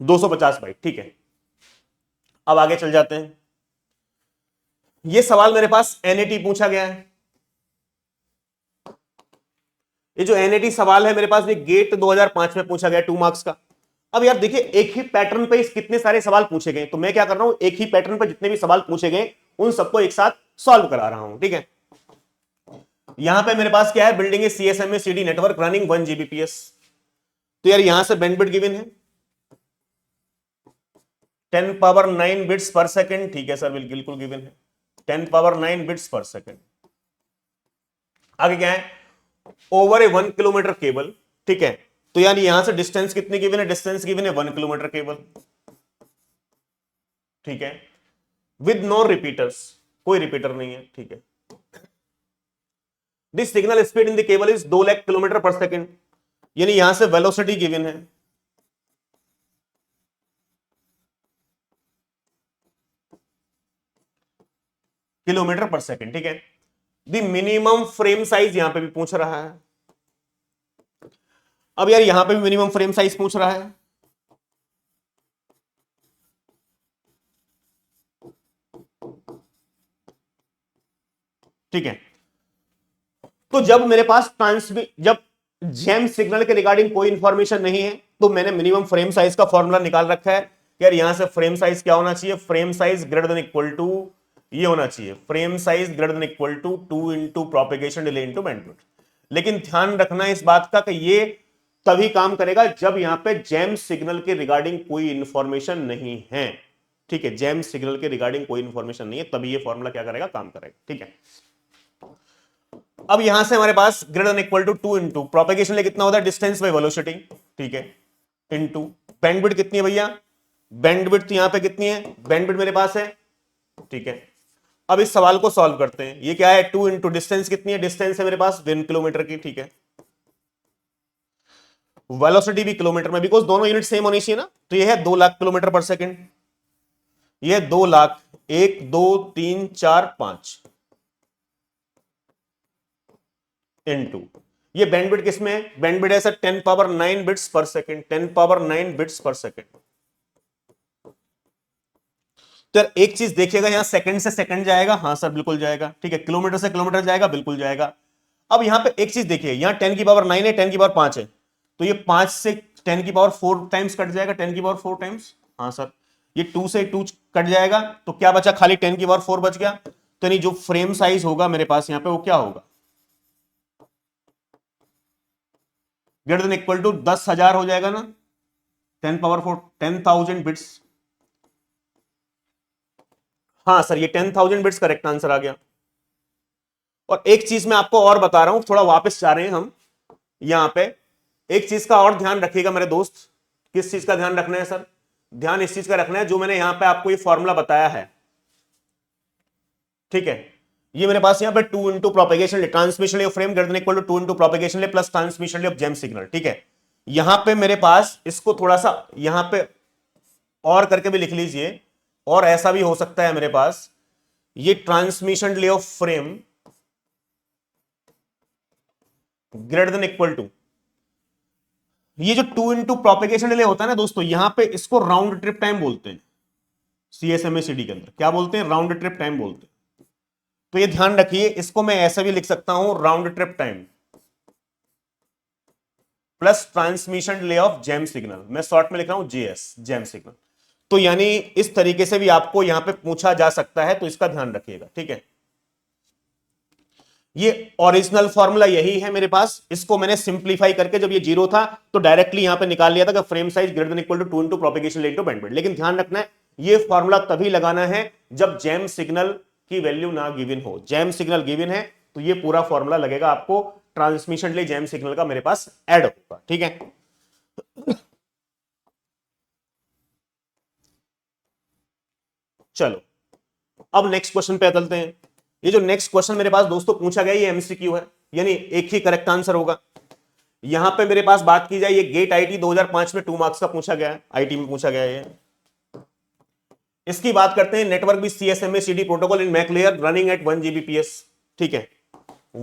250 बाइट, ठीक है। अब आगे चल जाते हैं। ये सवाल मेरे पास एनएटी पूछा गया है। ये जो एनएटी सवाल है मेरे पास, ये गेट 2005 में पूछा गया 2 मार्क्स का। अब यार देखिए एक ही पैटर्न पे इस कितने सारे सवाल पूछे गए, तो मैं क्या कर रहा हूं, एक ही पैटर्न पे जितने भी सवाल पूछे गए उन सबको एक साथ सॉल्व करा रहा हूं, ठीक है। यहां पे मेरे पास क्या है, building a CSMA CD network running 1 Gbps। तो यार यहां से बैंडविड्थ गिवन है 10 पावर 9 बिट्स पर सेकंड, ठीक है सर बिल्कुल गिवन है 10 पावर 9 बिट्स पर सेकंड। आगे क्या है, ओवर ए 1 किलोमीटर केबल, ठीक है। तो यानी यहां से डिस्टेंस कितनी गिवन है, डिस्टेंस गिवन है 1 किलोमीटर केबल, ठीक है। विद नो रिपीटर्स, कोई रिपीटर नहीं है, ठीक है। This signal speed in the cable is 2 lakh kilometre per second, यानी यहां से वेलोसिटी गिवन है किलोमीटर पर सेकंड, ठीक है। द मिनिमम फ्रेम साइज यहां पे भी पूछ रहा है। अब यार यहां पे भी मिनिमम फ्रेम साइज पूछ रहा है, ठीक है। तो जब मेरे पास जब जेम सिग्नल के रिगार्डिंग कोई इंफॉर्मेशन नहीं है, तो मैंने मिनिमम फ्रेम साइज का फॉर्मूला निकाल रखा है। यार यहां से फ्रेम साइज क्या होना चाहिए, frame size greater than equal to ये होना चाहिए, frame size greater than equal to 2 into propagation delay into bandwidth. लेकिन ध्यान रखना इस बात का कि ये तभी काम करेगा जब यहां पे जैम सिग्नल के रिगार्डिंग कोई इंफॉर्मेशन नहीं है, ठीक है। जैम सिग्नल के रिगार्डिंग कोई इंफॉर्मेशन नहीं है, तभी ये फॉर्मूला क्या करेगा, काम करेगा, ठीक है। अब यहां से हमारे पास greater than equal to 2 into propagation ले कितना होता है, डिस्टेंस बाय वेलोसिटी, ठीक है, इंटू बैंडविड्थ कितनी है भैया, बैंडविड्थ यहां पे कितनी है, बैंडविड्थ मेरे पास है, ठीक है। अब इस सवाल को सॉल्व करते हैं। ये क्या है, 2 इंटू डिस्टेंस कितनी है, डिस्टेंस है मेरे पास 1 किलोमीटर की, ठीक है। वेलोसिटी भी किलोमीटर में, बिकॉज दोनों यूनिट सेम होनी चाहिए ना। तो ये है 2 लाख किलोमीटर पर सेकंड, ये 2 लाख, 1 2 3 4 5 इनटू ये बैंडविड्थ किसमें है, बैंडविड्थ है sir 10 power 9 bits per second, 10 power 9 bits per second. तो एक चीज देखिएगा, यहां सेकंड से सेकंड जाएगा, हां सर बिल्कुल जाएगा, ठीक है। किलोमीटर से किलोमीटर जाएगा, बिल्कुल जाएगा। अब यहां पे एक चीज देखिए, यहां 10 की पावर 9 है, 10 की पावर 5 है, तो ये 5 से 10 की पावर 4 टाइम्स कट जाएगा, 10 की पावर 4 टाइम्स, हाँ सर। ये 2 से 2 कट जाएगा, तो क्या बचा, खाली 10 की पावर 4 बच गया। तो नहीं, जो फ्रेम साइज होगा मेरे पास यहां पे वो क्या होगा, ग्रेटर देन इक्वल टू 10,000 हो जाएगा ना, 10 पावर 4 10,000 बिट्स, हाँ सर ये 10,000 बिट्स करेक्ट आंसर आ गया। और एक चीज मैं आपको और बता रहा हूं, थोड़ा वापस जा रहे हैं हम यहां पे, एक चीज का और ध्यान रखिएगा मेरे दोस्त। किस चीज का ध्यान रखना है सर, ध्यान इस चीज का रखना है जो मैंने यहां पे आपको ये फॉर्मूला बताया है, ठीक है। ये मेरे पास यहां पे 2 into propagation transmission of frame greater than equal to 2 into propagation plus transmission of jam signal, ठीक है। यहां पे मेरे पास इसको थोड़ा सा यहां पे और करके भी लिख लीजिए, और ऐसा भी हो सकता है मेरे पास ये transmission delay of frame greater than equal to, ये जो 2 इंटू प्रोपेगेशन डिले होता है ना दोस्तों, यहां पे इसको राउंड ट्रिप टाइम बोलते हैं। सीएसएमए सीडी के अंदर क्या बोलते हैं, राउंड ट्रिप टाइम बोलते हैं। तो ये ध्यान रखिए, इसको मैं ऐसा भी लिख सकता हूं, round trip time, plus transmission delay of jam signal, मैं शॉर्ट में लिख रहा हूं जेएस, जैम सिग्नल। तो यानी इस तरीके से भी आपको यहां पे पूछा जा सकता है, तो इसका ध्यान रखिएगा, ठीक है। ये ओरिजिनल फॉर्मूला यही है मेरे पास, इसको मैंने सिंप्लीफाई करके, जब ये 0 था तो डायरेक्टली यहां पे निकाल लिया था कि frame size greater than equal to 2 into propagation rate into bandwidth. लेकिन ध्यान रखना है, ये फॉर्मूला तभी लगाना है जब जैम सिग्नल की वैल्यू ना गिवन हो। जैम सिग्नल गिवन है तो ये पूरा फॉर्मूला लगेगा आपको, ट्रांसमिशन डिले जैम सिग्नल का मेरे पास ऐड होगा, ठीक है। चलो अब नेक्स्ट क्वेश्चन पे चलते हैं। ये जो नेक्स्ट क्वेश्चन मेरे पास दोस्तों पूछा गया, ये एमसीक्यू है, यानी एक ही करेक्ट आंसर होगा। यहां पे मेरे पास बात की जाए, ये गेट आईटी 2005 में 2 मार्क्स का पूछा गया है, आईटी में पूछा गया है। इसकी बात करते हैं, नेटवर्क भी CSMA CD protocol in MAC layer running at 1 Gbps, ठीक है,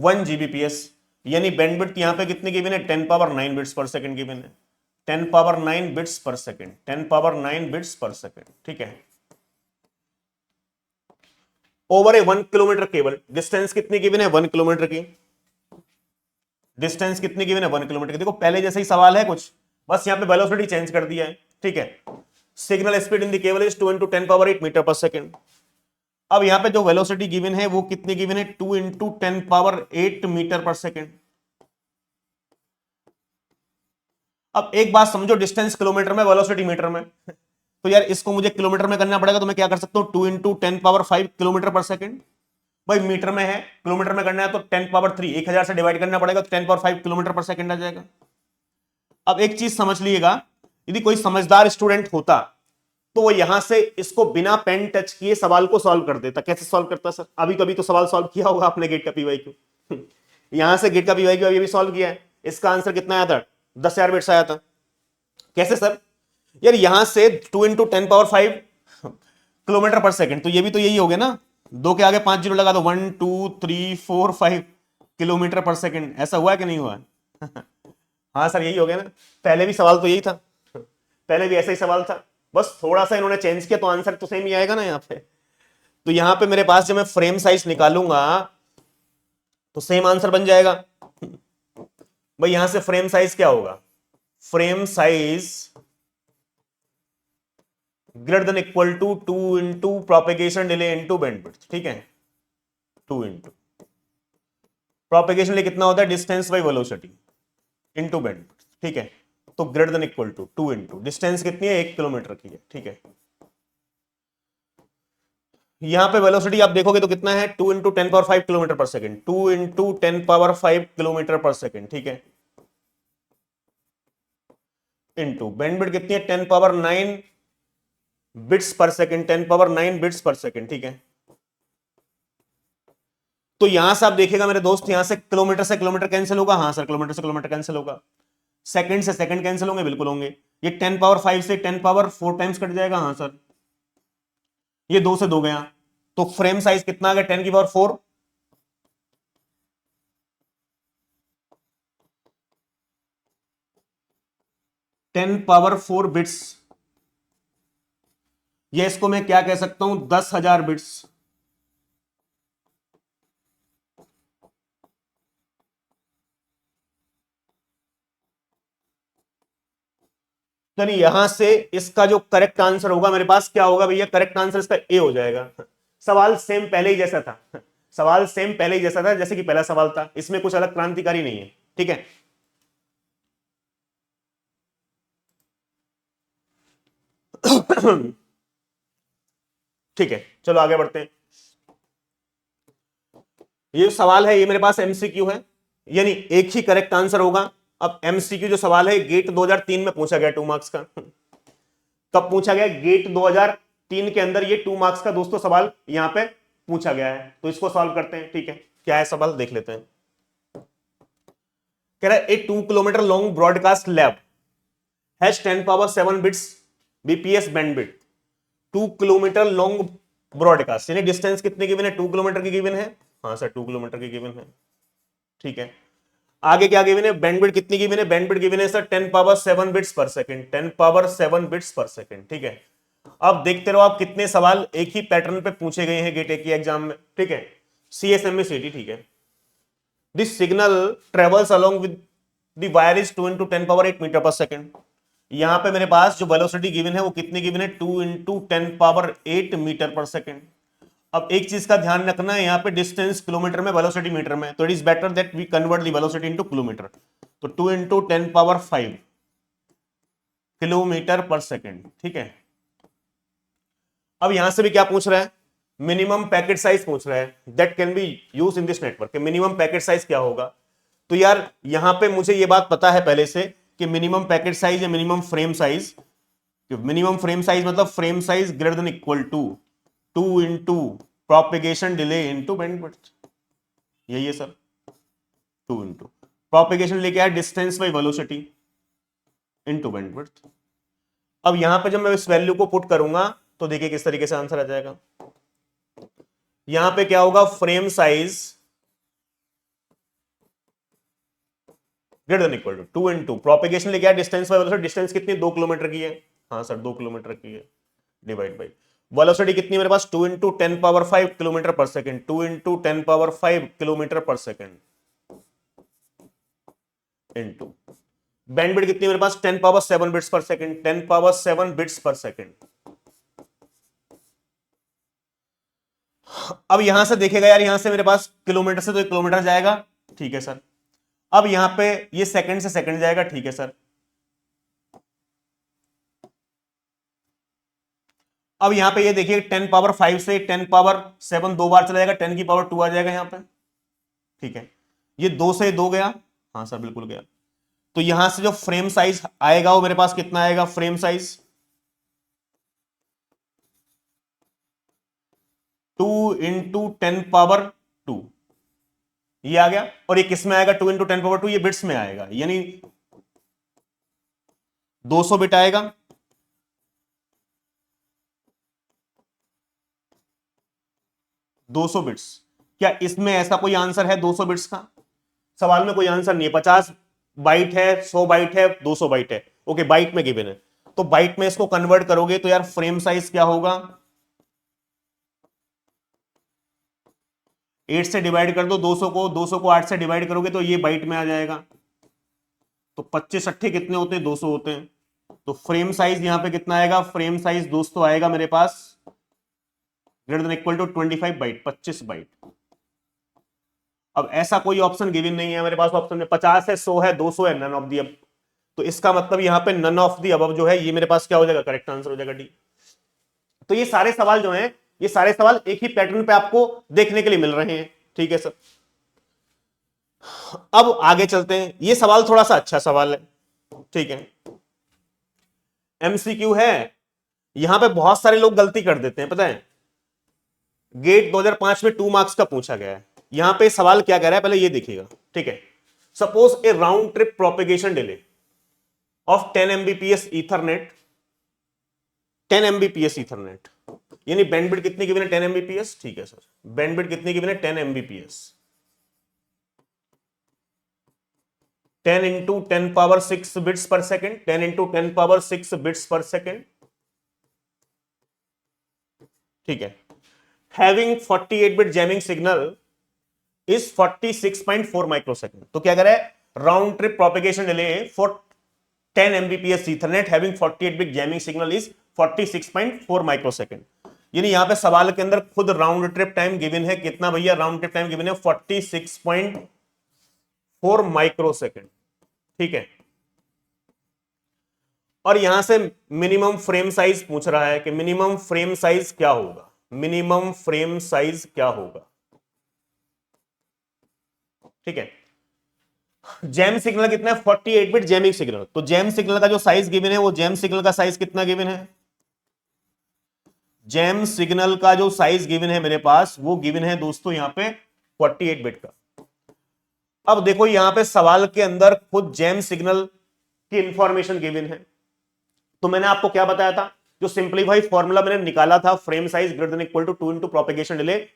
1 जीबीपीएस, यानी बैंडविड्थ यहां पे कितने गिवन है, 10 power 9 bits per second given है, 10 power 9 bits per second, 10 power 9 bits per second, ठीक है। ओवर ए 1 किलोमीटर केबल, डिस्टेंस कितनी गिवन है, 1 किलोमीटर की, डिस्टेंस कितनी गिवन है, 1 किलोमीटर की। देखो पहले जैसे ही सवाल है कुछ, बस यहां पे वेलोसिटी चेंज कर दिया है, ठीक है। Signal speed in the cable is 2 into 10 power 8 metre per second. अब यहां पे जो वेलोसिटी गिवन है वो कितनी गिवन है, 2 into 10 power 8 metre per second. अब एक बात समझो, डिस्टेंस किलोमीटर में, वेलोसिटी मीटर में, तो यार इसको मुझे किलोमीटर में करना पड़ेगा, तो मैं क्या कर सकता हूं, 2 into 10 power 5 kilometre per second. भाई मीटर में है, किलोमीटर में करना है तो 10 पावर 3, 1000 से डिवाइड करना पड़ेगा, तो 10 पावर 5 किलोमीटर पर सेकंड आ जाएगा। अब एक चीज समझ लीजिएगा, यदि कोई समझदार स्टूडेंट होता तो वो यहां से इसको बिना पेन टच किए सवाल को सॉल्व कर देता। कैसे सॉल्व करता सर, अभी कभी तो सवाल सॉल्व किया होगा आपने गेट का पीवाईक्यू। यहां से गेट का पीवाईक्यू अभी सॉल्व किया है, इसका आंसर कितना आया था, 10,000 बिट्स आया था। कैसे सर, यार यहां से 2 into 10 power 5 kilometre per second, तो ये भी तो यही हो गया ना, 2 के आगे 5 जीरो लगा दो, 1 2 3 4 5 किलोमीटर पर सेकंड। ऐसा हुआ कि नहीं हुआ? हाँ सर यही हो गया ना, पहले भी सवाल तो यही था, पहले भी ऐसा ही सवाल था, बस थोड़ा सा इन्होंने चेंज किया तो आंसर तो सेम ही आएगा ना यहाँ पे। तो यहाँ पे मेरे पास जब मैं फ्रेम साइज निकालूंगा तो सेम आंसर बन जाएगा। भाई यहां से फ्रेम साइज क्या होगा, frame size greater than equal to 2 into propagation delay into bandwidth, ठीक है, 2 इंटू प्रोपेगेशन डिले कितना होता है, distance by velocity into bandwidth, ठीक है। तो greater than equal to 2 into distance कितनी है, 1 किलोमीटर की है, ठीक है। यहां पे वेलोसिटी आप देखोगे तो कितना है, 2 into 10 power 5 kilometre per second, 2 into 10 power 5 kilometre per second, ठीक है, इंटू बैंडविड्थ कितनी है, 10 power 9 bits per second, 10 power 9 bits per second, ठीक है। तो यहां से आप देखिएगा मेरे दोस्त, यहां से किलोमीटर कैंसिल होगा, हाँ सर किलोमीटर से किलोमीटर कैंसिल होगा, सेकंड से सेकंड कैंसिल होंगे, बिल्कुल होंगे। ये 10 पावर 5 से 10 पावर 4 टाइम्स कट जाएगा, हाँ सर। ये 2 से 2 गया, तो फ्रेम साइज कितना आ गया, 10 की पावर 4, टेन पावर 4 बिट्स। ये इसको मैं क्या कह सकता हूं, 10,000 बिट्स। यानी यहां से इसका जो करेक्ट आंसर होगा मेरे पास क्या होगा भैया, करेक्ट आंसर इसका ए हो जाएगा। सवाल सेम पहले ही जैसा था, सवाल सेम पहले ही जैसा था जैसे कि पहला सवाल था, इसमें कुछ अलग क्रांतिकारी नहीं है, ठीक है। ठीक है चलो आगे बढ़ते हैं। ये सवाल है, ये मेरे पास एमसीक्यू है, यानी एक ही करेक्ट आंसर होगा। अब एमसीक्यू जो सवाल है, गेट 2003 में पूछा गया 2 मार्क्स का। कब पूछा गया, गेट 2003 के अंदर ये 2 मार्क्स का दोस्तों सवाल यहां पे पूछा गया है। तो इसको सॉल्व करते हैं, ठीक है, क्या है सवाल देख लेते हैं। कह रहा है, ए 2 kilometre long broadcast lab has 10 power 7 bits BPS bandwidth. 2 kilometre long broadcast, यानी डिस्टेंस कितने गिवन है, 2 किलोमीटर की गिवन है, हाँ सर 2 किलोमीटर की गिवन है, ठीक है। आगे क्या गिवन है, बैंडविड्थ कितनी गिवन है, बैंडविड्थ गिवन है sir 10 power 7 bits per second, 10 power 7 bits per second, ठीक है। अब देखते रहो आप कितने सवाल एक ही पैटर्न पे पूछे गए हैं गेट ए की एग्जाम में, ठीक है। सीएसएमए सीटी, ठीक है। This signal travels along with the wire is 2 into 10 power 8 metre per second. यहां पे मेरे पास जो वेलोसिटी गिवन है वो कितनी गिवन है, 2 into 10 power 8 metre per second. अब एक चीज का ध्यान रखना है, यहाँ पे डिस्टेंस किलोमीटर में, वेलोसिटी मीटर में, तो it is better that we convert the velocity into kilometre. तो 2 into 10 power 5 kilometre per second, ठीक है। अब यहां से भी क्या पूछ रहा है, मिनिमम पैकेट साइज पूछ रहा है, that can be use in this network. Minimum packet size क्या होगा, तो यार यहां पे मुझे ये बात पता है पहले से कि मिनिमम पैकेट साइज या minimum frame size, minimum frame size मतलब frame size greater than equal to 2 into propagation delay into bandwidth, यही है सर। 2 इंटू प्रोपेगेशन डिले क्या है, distance by velocity into bandwidth. अब यहां पे जब मैं इस वैल्यू को पुट करूंगा तो देखिए किस तरीके से आंसर आ जाएगा। यहां पे क्या होगा, frame size greater than equal to 2 into propagation delay क्या है, डिस्टेंस बाई वेलोसिटी, डिस्टेंस कितनी 2 किलोमीटर की है, हाँ सर 2 किलोमीटर की है, डिवाइड बाई वेलोसिटी कितनी मेरे पास 2 into 10 power 5 kilometre per second, 2 into 10 power 5 kilometre per second into bandwidth कितनी मेरे पास 10 power 7 bits per second, 10 power 7 bits per second. अब यहां से देखेगा यार, यहां से मेरे पास किलोमीटर से तो किलोमीटर जाएगा, ठीक है सर। अब यहां पे ये सेकंड से सेकंड जाएगा, ठीक है सर। अब यहां पे ये देखिए 10 पावर 5 से 10 पावर 7 दो बार चला जाएगा, 10 की पावर 2 आ जाएगा यहां पे, ठीक है। ये 2 से 2 गया, हाँ सर बिल्कुल गया। तो यहां से जो फ्रेम साइज आएगा वो मेरे पास कितना आएगा, फ्रेम साइज 2 इंटू 10 पावर 2 ये आ गया। और ये किस में आएगा, 2 इंटू 10 पावर 2 ये बिट्स में आएगा, यानी 200 बिट आएगा। दो सौ बिट्स, क्या इसमें ऐसा कोई आंसर है 200 बिट्स का, सवाल में कोई आंसर नहीं है। 50 बाइट है, 100 बाइट है, 200 बाइट है, ओके बाइट में गिवन है, तो बाइट में इसको कन्वर्ट करोगे तो यार फ्रेम साइज क्या होगा, 8 से डिवाइड कर दो 200 को, 200 को 8 से डिवाइड करोगे तो ये बाइट में आ जाएगा। तो 25 अट्ठे कितने होते हैं, 200 होते हैं। तो फ्रेम साइज यहां पे कितना आएगा, फ्रेम साइज दोस्तों आएगा मेरे पास greater than equal to 25 byte, 25 byte. अब ऐसा कोई ऑप्शन गिवन नहीं है मेरे पास, ऑप्शन में 50 है, 100 है, 200 है, नन ऑफ दी अब। तो इसका मतलब यहां पे नन ऑफ दी अब जो है ये मेरे पास क्या हो जाएगा, करेक्ट आंसर हो जाएगा डी। तो ये सारे सवाल जो हैं, ये सारे सवाल एक ही पैटर्न पे आपको देखने के लिए मिल रहे हैं, ठीक है सर। अब आगे चलते हैं, ये सवाल थोड़ा सा अच्छा सवाल है, ठीक है, एमसीक्यू है। यहां पे बहुत सारे लोग गलती कर देते हैं, पता है। गेट 2005 में 2 मार्क्स का पूछा गया है। यहां पे सवाल क्या कह रहा है, पहले ये देखिएगा, ठीक है। Suppose A round trip propagation delay of 10 Mbps Ethernet, 10 Mbps Ethernet, यानी बैंडविड्थ कितनी गिवन है, 10 एमबीपीएस, ठीक है सर। बैंडविड्थ कितनी गिवन है, 10 Mbps, 10 into 10 power 6 bits per second, 10 into 10 power 6 bits per second, ठीक है। Having 48 bit jamming signal is 46.4 microsecond. तो क्या करे, round trip propagation delay for 10 Mbps Ethernet having 48 bit jamming signal is 46.4 microsecond. यानी यहां पे सवाल के अंदर खुद राउंड ट्रिप टाइम गिवन है कितना भैया, राउंड ट्रिप टाइम गिवन है 46.4 माइक्रोसेकंड, ठीक है। और यहां से मिनिमम फ्रेम साइज पूछ रहा है कि मिनिमम फ्रेम साइज क्या होगा, मिनिमम फ्रेम साइज क्या होगा, ठीक है। जैम सिग्नल कितना है, 48 बिट जैमिंग सिग्नल। तो जैम सिग्नल का जो साइज गिवन है वो जैम सिग्नल का साइज कितना गिवन है, जैम सिग्नल का जो साइज गिवन है मेरे पास वो गिवन है दोस्तों यहां पे 48 बिट का। अब देखो यहां पे सवाल के अंदर खुद जैम सिग्नल की इंफॉर्मेशन गिवन है। तो मैंने आपको क्या बताया था, जो सिंपलीफाई फॉर्मूला मैंने निकाला था, frame size greater than equal to 2 into propagation delay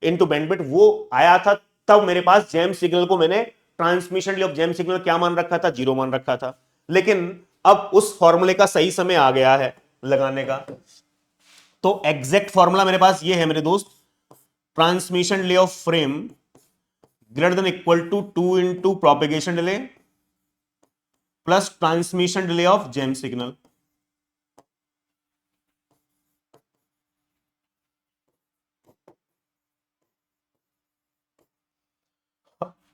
into bandwidth, वो आया था। तब मेरे पास जैम सिग्नल को मैंने transmission delay of jam signal क्या मान रखा था, 0 मान रखा था। लेकिन अब उस फॉर्मूले का सही समय आ गया है लगाने का। तो एग्जैक्ट फॉर्मूला मेरे पास ये है मेरे दोस्त, transmission delay of frame greater than equal to 2 into propagation delay plus transmission delay of jam signal.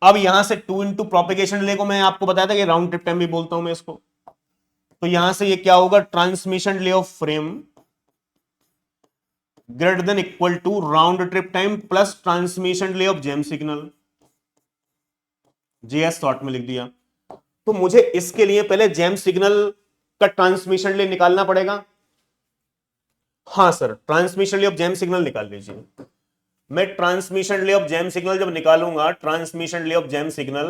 अब यहां से 2 इंटू प्रोपिगेशन डिले को मैं आपको बताया था कि राउंड ट्रिप टाइम भी बोलता हूं मैं इसको। तो यहां से ये क्या होगा, transmission delay of frame greater than equal to round trip time plus transmission delay of jam signal. GS short में लिख दिया। तो मुझे इसके लिए पहले जेम सिग्नल का ट्रांसमिशन डिले निकालना पड़ेगा। हाँ sir, transmission delay of jam signal निकाल लीजिए। मैं transmission delay of jam signal जब निकालूंगा, transmission delay of jam signal,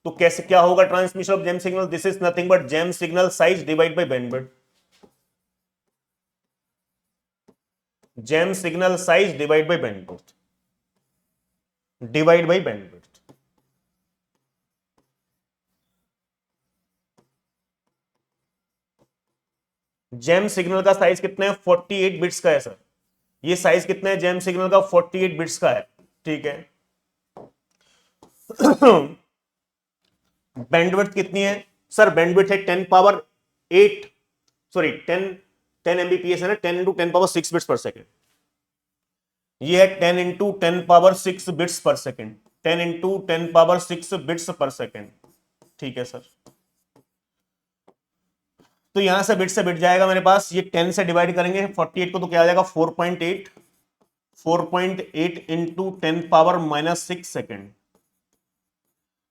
तो कैसे क्या होगा transmission of jam signal, this is nothing but jam signal size divide by bandwidth. Jam signal size divide by bandwidth, divide by bandwidth. Jam signal का साइज कितना है, 48 बिट्स का है सर। ये साइज कितना है जेम सिग्नल का, 48 बिट्स का है, ठीक है। बैंडविड्थ कितनी है सर, बैंडविड्थ है 10 पावर 8, सॉरी 10 एमबीपीएस है ना, 10 into 10 power 6 bits per second. ये है 10 into 10 power 6 bits per second, 10 into 10 power 6 bits per second, ठीक है सर। तो यहां से बिट जाएगा मेरे पास, ये 10 से डिवाइड करेंगे 48 को तो क्या आ जाएगा 4.8, 4.8 इंटू 10 पावर माइनस 6 सेकेंड।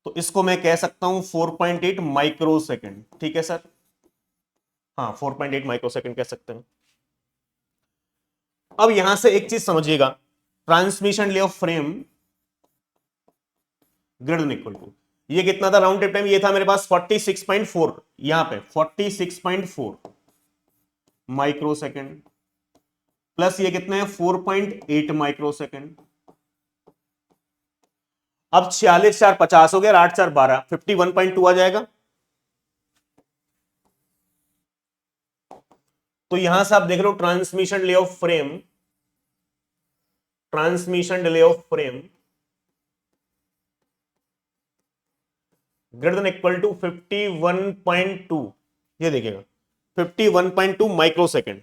तो इसको मैं कह सकता हूं 4.8 माइक्रो सेकेंड, ठीक है सर। हाँ 4.8 माइक्रो सेकेंड कह सकते हैं। अब यहां से एक चीज समझिएगा, transmission delay of frame greater than equal to, ये कितना था राउंड ट्रिप टाइम, ये था मेरे पास 46.4, यहां पे 46.4 माइक्रो सेकेंड, प्लस ये कितने हैं 4.8 माइक्रो सेकेंड। अब 46 4 50 हो गया, 8 4 12, 51.2 आ जाएगा। तो यहां से आप देख रहे हो transmission delay of frame, transmission delay of frame greater than equal to 51.2, ये देखिएगा 51.2 माइक्रो सेकेंड,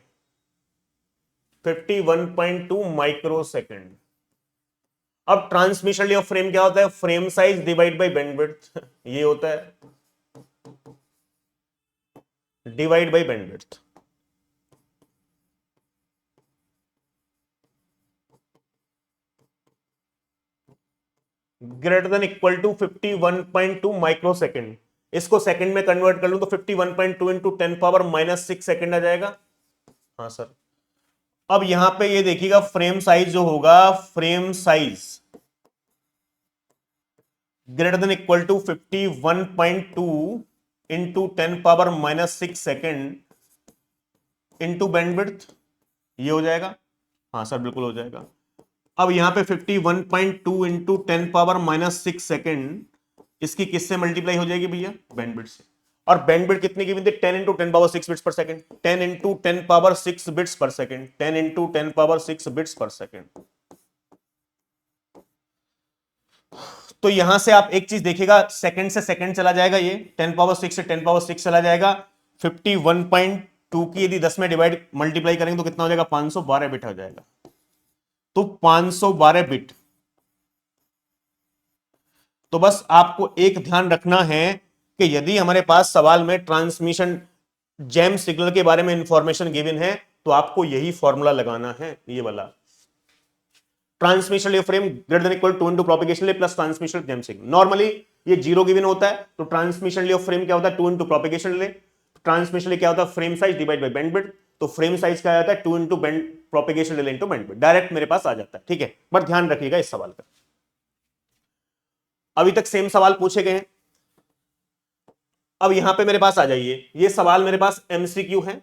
51.2 माइक्रो सेकेंड। अब ट्रांसमिशन डिले ऑफ फ्रेम क्या होता है, frame size divide by bandwidth, ये होता है divide by bandwidth. Greater than equal to 51.2 micro second, इसको सेकंड में कन्वर्ट कर लूं तो 51.2 इंटू 10 पावर माइनस 6 सेकेंड आ जाएगा। हाँ सर। अब यहां पे ये देखिएगा फ्रेम साइज जो होगा, frame size greater than equal to 51.2 into 10 power minus 6 second into bandwidth, ये हो जाएगा। हाँ सर बिल्कुल हो जाएगा। अब यहां पे 51.2 इंटू 10 पावर माइनस 6 सेकेंड, इसकी किससे मल्टीप्लाई हो जाएगी भैया, बैंडविड्थ से। और बैंडविड्थ कितनी की थी, 10 into 10 power 6 bits per second, 10 into 10 power 6 bits per second, 10 into 10 power 6 bits per second. तो यहां से आप एक चीज देखिएगा, सेकंड से सेकंड चला जाएगा, ये 10 पावर 6 से 10 पावर 6 चला जाएगा। 51.2 की यदि 10 में डिवाइड मल्टीप्लाई करेंगे तो कितना हो जाएगा, 512 बिट हो जाएगा। तो 512 बिट। तो बस आपको एक ध्यान रखना है कि यदि हमारे पास सवाल में ट्रांसमिशन जेम सिग्नल के बारे में इंफॉर्मेशन गिवन है तो आपको यही फॉर्मूला लगाना है, ये वाला transmission frame greater than equal to into propagation plus transmission jam signal. Normally ये जीरो गिवन होता है, तो ट्रांसमिशन ऑफ फ्रेम क्या होता है, 2 इंटू प्रोपेगेशन ले। ट्रांसमिशन क्या होता है, frame size divide by bandwidth. तो फ्रेम साइज क्या आता है, 2 into propagation delay into bandwidth, direct मेरे पास आ जाता है, ठीक है। बट ध्यान रखिएगा इस सवाल का, अभी तक सेम सवाल पूछे गए हैं। अब यहां पे मेरे पास आ जाइए, ये सवाल मेरे पास एमसीक्यू है।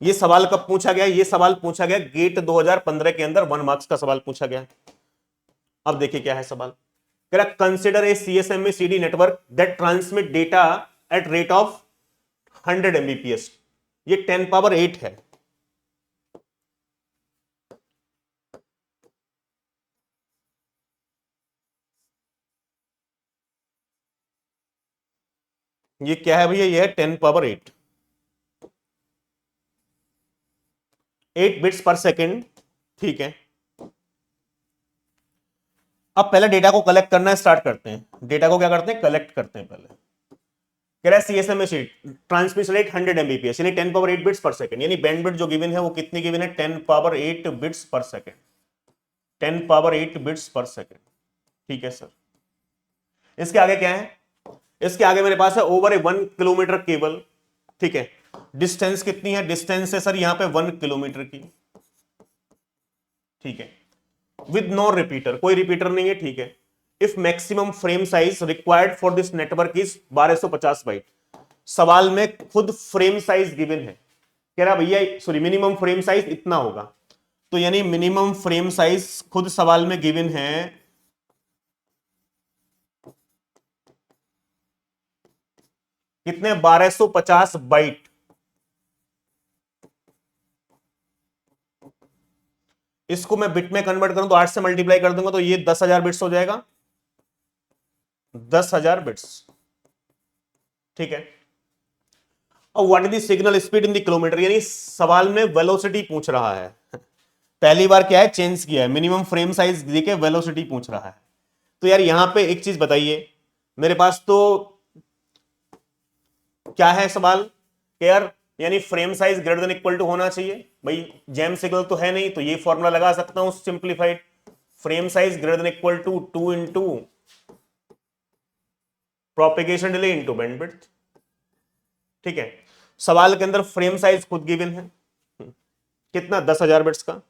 ये सवाल कब पूछा गया, ये सवाल पूछा गया गेट 2015 के अंदर, 1 मार्क्स का सवाल पूछा गया। अब देखिए क्या है सवाल, कह रहा consider a CSMA CD network that transmit data at rate of 100 Mbps. ये 10 पावर 8 है। ये क्या है भैया, ये है 10 पावर 8, 8 बिट्स पर सेकेंड। ठीक है, अब पहले डेटा को कलेक्ट करना स्टार्ट करते हैं। डेटा को क्या करते हैं, कलेक्ट करते हैं पहले। कह रहा है CSMA sheet transmission rate 100 Mbps यानी 10 पावर 8 बिट्स पर सेकंड, यानी बैंडविड्थ जो गिवन है वो कितनी गिवन है, 10 power 8 bits per second, 10 power 8 bits per second. ठीक है सर, इसके आगे क्या है, इसके आगे मेरे पास है ओवर ए 1 किलोमीटर केबल। ठीक है, डिस्टेंस कितनी है, डिस्टेंस है सर यहां पे 1 किलोमीटर की। ठीक है, विद नो रिपीटर, कोई रिपीटर नहीं है। ठीक है, if maximum frame size required for this network is 1250 byte. सवाल में खुद फ्रेम साइज गिवन है, कह रहा भैया सॉरी मिनिमम फ्रेम साइज इतना होगा, तो यानी मिनिमम फ्रेम साइज खुद सवाल में गिवन है कितने, 1250 बाइट। इसको मैं बिट में कन्वर्ट करूं तो 8 से मल्टीप्लाई कर दूंगा तो ये 10,000 बिट्स हो जाएगा, 10,000 बिट्स। ठीक है, और what is the signal speed in the kilometre, यानी सवाल में वेलोसिटी पूछ रहा है। पहली बार क्या है, चेंज किया है, मिनिमम फ्रेम साइज देके वेलोसिटी पूछ रहा है। तो यार यहां पे एक चीज बताइए, मेरे पास तो क्या है सवाल कि यार यानी frame size greater than equal to होना चाहिए। भाई जैम सिग्नल तो है नहीं, तो ये फॉर्मूला लगा सकता हूं simplified, frame size greater than equal to 2 into propagation delay into bandwidth. ठीक है, सवाल के अंदर फ्रेम साइज खुद गिवन है कितना, 10,000 बिट्स का।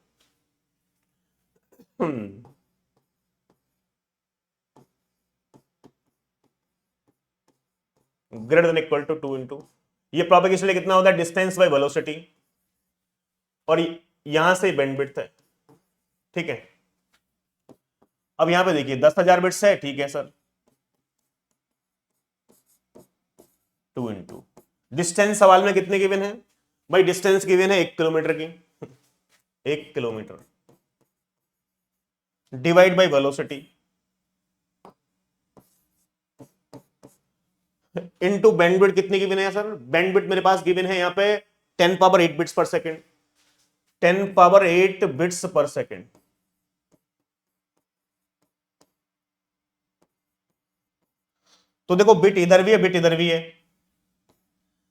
Greater than equal to 2 into, ये प्रोपेगेशन डिले कितना होता है, डिस्टेंस बाय वेलोसिटी, और यहां से बैंडविड्थ है। ठीक है, अब यहां पे देखिए 10,000 बिट्स है। ठीक है सर, 2 इंटू डिस्टेंस सवाल में कितने गिवन है, भाई डिस्टेंस गिवन है 1 किलोमीटर की, 1 kilometre divide by velocity into bandwidth कितनी गिवन है सर, बैंडविड्थ मेरे पास गिवन है यहां पे 10 power 8 bits per second, 10 power 8 bits per second. तो देखो बिट इधर भी है, बिट इधर भी है,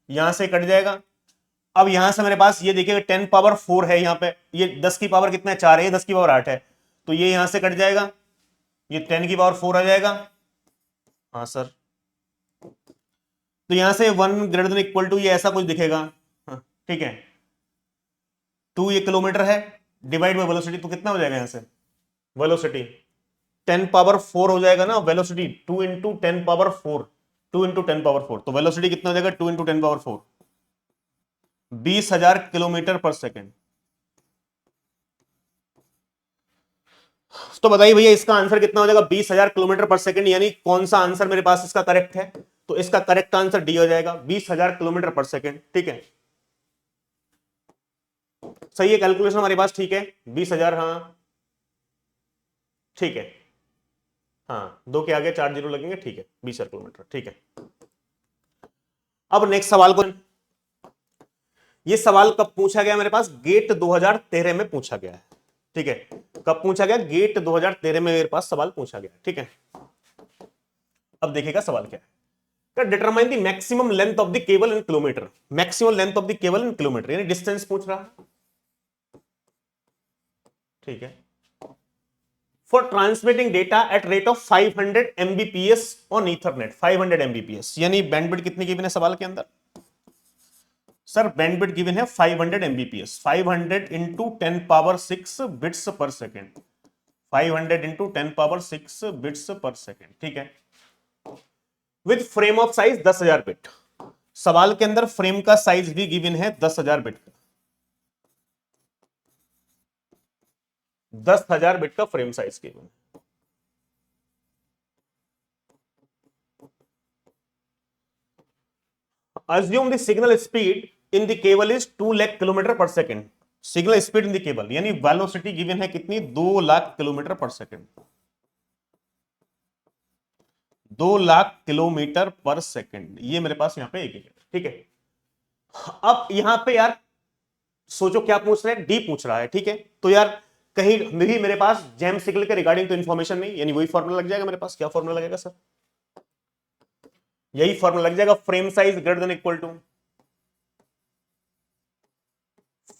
यहां से कट जाएगा। अब यहां से मेरे पास ये देखिएगा 10 पावर 4 है यहाँ पे, ये 10 की पावर कितना है, 4 है, 10 की पावर 8 है, तो ये यहां से कट जाएगा, ये 10 की पावर 4 आ जाएगा। हाँ सर, तो यहां से 1 ग्रेटर देन इक्वल टू ये ऐसा कुछ दिखेगा। हाँ, ठीक है, 2 ये किलोमीटर है, डिवाइड बाय वेलोसिटी, तो कितना हो जाएगा यहां से, वेलोसिटी 10 पावर 4 हो जाएगा ना, velocity 2 into 10 power 4, 2 into 10 power 4, तो वेलोसिटी कितना हो जाएगा, 2 into 10 power 4, 20,000 kilometre per second. तो बताइए भैया इसका आंसर कितना हो जाएगा, 20,000 किलोमीटर पर सेकेंड, यानी कौन सा आंसर मेरे पास इसका करेक्ट है, तो इसका करेक्ट आंसर डी हो जाएगा, 20,000 किलोमीटर पर सेकेंड। ठीक है, सही है कैलकुलेशन हमारे पास, ठीक है 20,000, हाँ ठीक है, हाँ 2 के आगे 4 जीरो लगेंगे, ठीक है 20,000 किलोमीटर। ठीक है, अब नेक्स्ट सवाल को, ये सवाल कब पूछा गया मेरे पास, गेट 2013 में पूछा गया है। ठीक है, कब पूछा गया, गेट 2013 में मेरे पास सवाल पूछा गया। ठीक है, अब देखिएगा सवाल क्या है, determine the maximum length of the cable in kilometre, maximum length of the cable in kilometre, यानी डिस्टेंस पूछ रहा है। ठीक है, for transmitting data at rate of 500 Mbps on Ethernet, 500 Mbps, यानी बैंडविड्थ कितनी गिवन है सवाल के अंदर, सर बैंडविड्थ गिवन है 500 Mbps, 500 into 10 power 6 bits per second, 500 into 10 power 6 bits per second. ठीक है, with frame of size 10,000 bit, सवाल के अंदर फ्रेम का साइज भी गिवन है 10,000 बिट का, 10,000 बिट का फ्रेम साइज गिवन है। Assume the signal speed in the cable is 2 lakh kilometre per second, signal speed in the cable यानी वेलोसिटी गिवन है कितनी, 2 lakh kilometre per second, 2,00,000 kilometre per second, ये मेरे पास यहां पे 1 यूनिट, ठीक है। अब यहां पे यार सोचो क्या पूछ रहे हैं, डी पूछ रहा है, ठीक है। तो यार कहीं भी मेरे पास जेम्स सिग्नल के रिगार्डिंग तो इंफॉर्मेशन नहीं, यानी वही फॉर्मूला लग जाएगा मेरे पास। क्या फॉर्मूला लगेगा सर? यही फॉर्मूला लग जाएगा, frame size greater than equal to,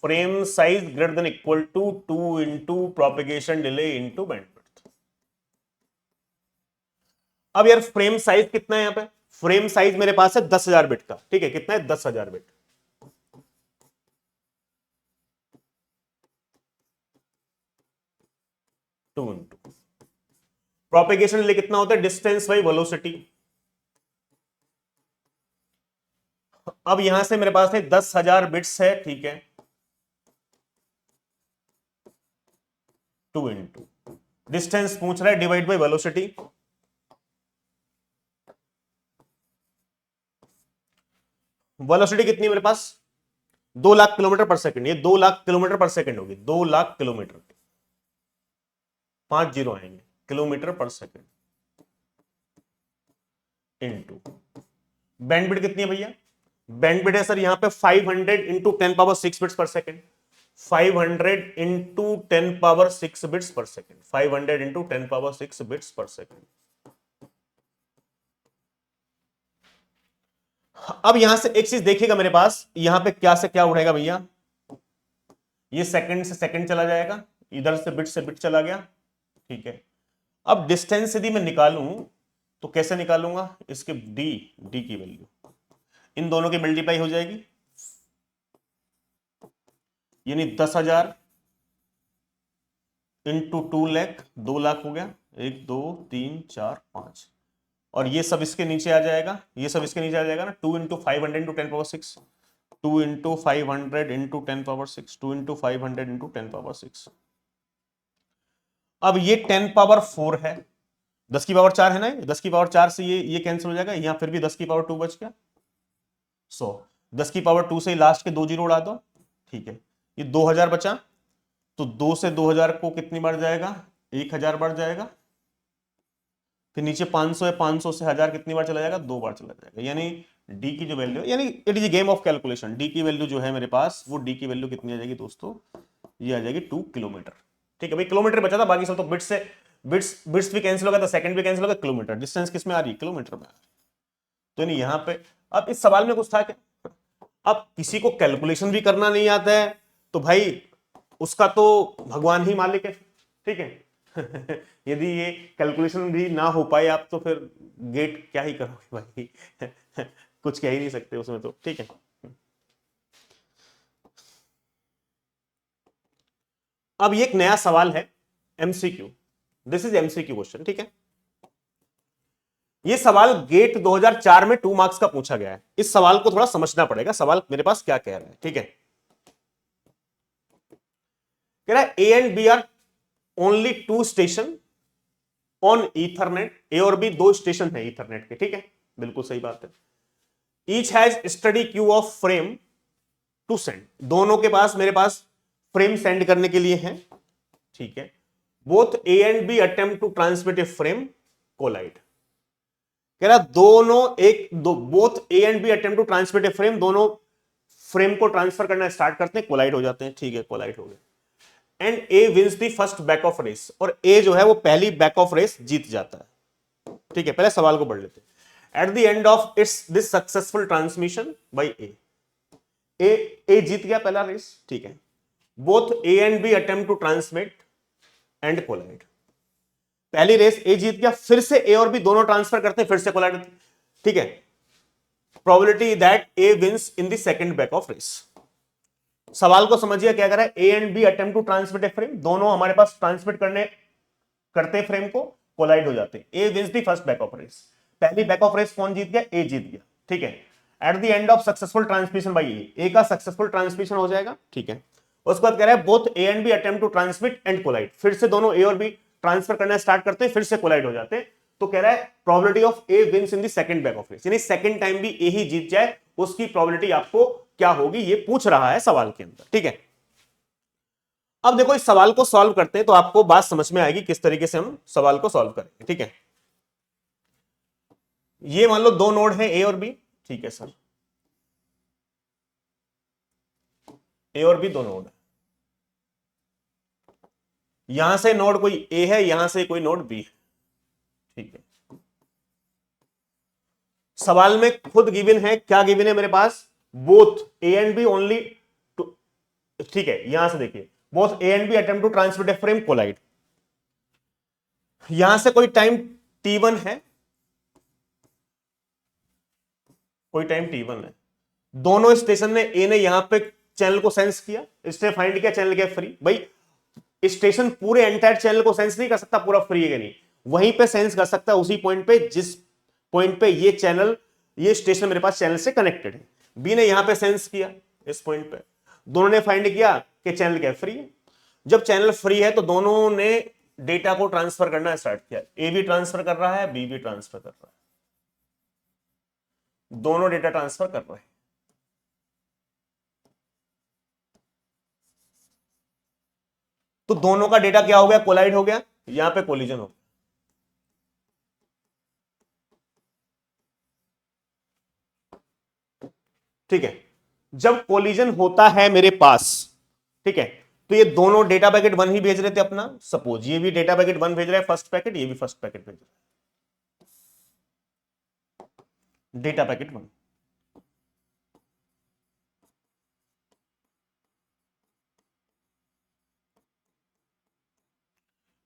frame size greater than equal to 2 into propagation delay into bandwidth. अब यार फ्रेम साइज कितना है यहां पे? फ्रेम साइज मेरे पास है 10,000 बिट का, ठीक है। कितना है? 10,000 bit. To into propagation delay कितना होता है? Distance by velocity. अब यहां से मेरे पास है 10,000 बिट्स है, ठीक है। 2 इंटू डिस्टेंस पूछ रहा है डिवाइड बाई वेलोसिटी। वेलोसिटी कितनी है मेरे पास? 2,00,000 किलोमीटर पर सेकंड। ये 2,00,000 किलोमीटर पर सेकंड होगी, 2,00,000 किलोमीटर, 5 जीरो आएंगे, kilometre per second into bandwidth कितनी है भैया? बैंडविड्थ है सर यहां पे 500 into 10⁻6 bits per second. 500 into 10⁻6 bits per second. 500 into 10⁻6 bits per second. अब यहां से एक चीज देखिएगा मेरे पास, यहां पे क्या से क्या उड़ेगा भैया? ये सेकंड से सेकंड चला जाएगा, इधर से बिट चला गया, ठीक है। अब डिस्टेंस यदि मैं निकालूं तो कैसे निकालूंगा? इसके डी की वैल्यू इन दोनों की मल्टीप्लाई हो जाएगी, यानी 10,000 इंटू 2,00,000, 2,00,000 हो गया। 1 2 3 4 5, और ये सब इसके नीचे आ जाएगा, ये सब इसके नीचे आ जाएगा ना। 2 into 500 into 10⁻6, 2 into 500 into 10⁻6, 2 into 500 into 10⁻6। अब ये 10⁻4 है, 10 की पावर 4 है ना, 10 की पावर 4 से ये कैंसिल हो जाएगा, यहां फिर भी 10 की पावर 2 बच गया। 10 की पावर 2 से लास्ट के 2 जीरो उड़ा दो, ठीक है। ये 2,000 बचा, तो 2 से 2,000 को कितनी बार जाएगा? 1,000 बार जाएगा। फिर नीचे 500 है, 500 से 1,000 कितनी बार चला जाएगा? 2 बार चला जाएगा। यानी डी की जो वैल्यू है, यानी it is game of calculation, D की वैल्यू जो है मेरे पास, वो डी की वैल्यू कितनी आ जाएगी दोस्तों? ये आ जाएगी 2 किलोमीटर, ठीक है भाई। किलोमीटर बचा था, बाकी सब तो बिट्स से बिट्स भी कैंसिल होगा, तो सेकंड भी कैंसिल होगा, किलोमीटर डिस्टेंस किस में आ रही है? किलोमीटर में आ रही है। तो नहीं यहां पे अब इस सवाल में कुछ था क्या? अब किसी को कैलकुलेशन भी करना नहीं आता है तो भाई उसका तो भगवान ही मालिक है, ठीक है। यदि ये कैलकुलेशन भी ना हो पाए आप, तो फिर गेट क्या ही करोगे भाई। कुछ कह ही नहीं सकते उसमें तो, ठीक है। अब ये एक नया सवाल है, MCQ. This is MCQ question, ठीक है। ये सवाल गेट 2004 में 2 मार्क्स का पूछा गया है। इस सवाल को थोड़ा समझना पड़ेगा, सवाल मेरे पास क्या कह रहा है, ठीक है। कह रहा है A and B are only 2 station on Ethernet. A और बी 2 स्टेशन है ईथरनेट के, ठीक है, बिल्कुल सही बात है। Each has study queue of frame to send. दोनों के पास मेरे पास फ्रेम सेंड करने के लिए है, ठीक है। Both A and B attempt to transmit a frame collide. कह रहा both A and B attempt to transmit a frame, दोनों फ्रेम को ट्रांसफर करना स्टार्ट करते हैं, कोलाइड हो जाते हैं, ठीक है, कोलाइड हो गए। And A wins the first back off race, और ए जो है वो पहली बैक ऑफ रेस जीत जाता है, ठीक है। पहले सवाल को पढ़ लेते हैं। At the end of its this successful transmission by A जीत गया पहला रेस, ठीक है। Both A and B attempt to transmit and collide. पहली रेस ए जीत गया, फिर से ए और बी दोनों ट्रांसफर करते हैं, फिर से कोलाइड, ठीक है। Probability that A wins in the second back off race. सवाल को समझिए क्या कर रहा है, A and B attempt to transmit a frame, दोनों हमारे पास ट्रांसमिट करते फ्रेम को, कोलाइड हो जाते हैं। A wins the first back off race, पहली बैक ऑफ रेस कौन जीत गया? ए जीत गया, ठीक है। At the end of successful transmission by A का सक्सेसफुल ट्रांसमिशन हो जाएगा, ठीक है। उसके बाद कह रहा है both A and B attempt to transmit and collide, फिर से दोनों ए और बी ट्रांसफर करना स्टार्ट करते हैं, फिर से कोलाइड हो जाते हैं। तो कह रहा है probability of A wins in the second back off race, यानी सेकंड टाइम भी ए ही जीत जाए, उसकी प्रोबेबिलिटी आपको क्या होगी, ये पूछ रहा है सवाल के अंदर, ठीक है। अब देखो इस सवाल को सॉल्व करते हैं तो आपको बात समझ में आएगी किस तरीके से हम सवाल को सॉल्व करेंगे, ठीक है। ये मान लो दो नोड है ए और बी, ठीक है सर, ए और बी दो नोड है, यहां से नोड कोई ए है, यहां से कोई नोड बी है, ठीक है। सवाल में खुद गिवन है, क्या गिवन है मेरे पास, both A and B only, ठीक है, यहां से देखिए, both A and B attempt to transmit a frame collide, यहां से कोई टाइम t1 है, कोई टाइम t1 है, दोनों स्टेशन ने, ए ने यहां पे चैनल को सेंस किया, इसने फाइंड किया चैनल क्या फ्री, भाई स्टेशन पूरे एंटायर चैनल को सेंस नहीं कर सकता पूरा फ्री है कि नहीं, वहीं पे सेंस कर सकता है, उसी पॉइंट पे जिस पॉइंट पे ये चैनल, ये स्टेशन मेरे पास चैनल से कनेक्टेड है, बी ने यहां पे सेंस किया इस पॉइंट पे, दोनों ने फाइंड किया कि चैनल क्या फ्री है, जब चैनल फ्री है तो दोनों ने डेटा को ट्रांसफर करना स्टार्ट किया, ए भी ट्रांसफर कर रहा है, बी भी ट्रांसफर कर रहा है, दोनों डेटा ट्रांसफर कर रहे हैं, तो दोनों का डेटा क्या हो गया, कोलाइड हो गया, यहां पे कोलिजन हो गया, ठीक है। जब कोलिजन होता है मेरे पास, ठीक है, तो ये दोनों डेटा पैकेट 1 ही भेज रहे थे अपना, सपोज ये भी डेटा पैकेट 1 भेज रहा है फर्स्ट पैकेट, ये भी फर्स्ट पैकेट भेज रहा है, डेटा पैकेट 1,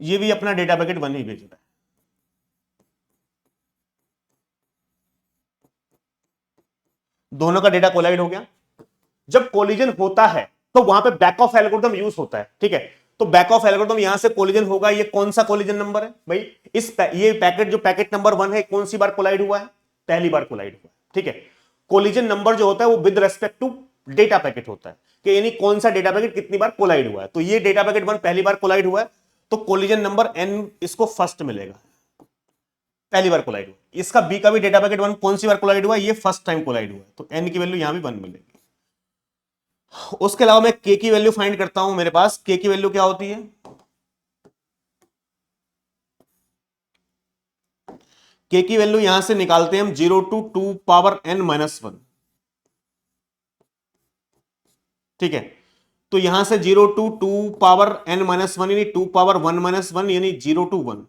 ये भी अपना डेटा पैकेट 1 ही भेज रहा है, दोनों का डेटा कोलाइड हो गया। जब कोलिजन होता है तो वहां पे बैक ऑफ एल्गोरिथम यूज होता है, ठीक है, तो बैक ऑफ एल्गोरिथम यहां से कोलिजन होगा, ये कौन सा कोलिजन नंबर है भाई, ये पैकेट जो पैकेट नंबर 1 है कौन सी बार कोलाइड हुआ है, पहली बार कोलाइड हुआ है, ठीक है। कोलिजन नंबर जो होता है वो with respect to data packet होता है, कि यानी कौन सा डेटा पैकेट कितनी बार कोलाइड हुआ है, तो ये डेटा पैकेट 1 पहली बार कोलाइड हुआ है, तो कोलिजन नंबर n इसको फर्स्ट मिलेगा, पहली बार कोलाइड हुआ, इसका बी का भी डेटा पैकेट 1 कौन सी बार कोलाइड हुआ, ये फर्स्ट टाइम कोलाइड हुआ है, तो n की वैल्यू यहां भी 1 मिलेगी। उसके अलावा मैं k की वैल्यू फाइंड करता हूं, मेरे पास k की वैल्यू क्या होती है, k की वैल्यू यहां से निकालते हैं हम 0 to 2 पावर n माइनस 1, ठीक है, तो यहां से 0 to 2 पावर n माइनस 1 यानी 2 पावर 1 माइनस 1 यानी 0 to 1,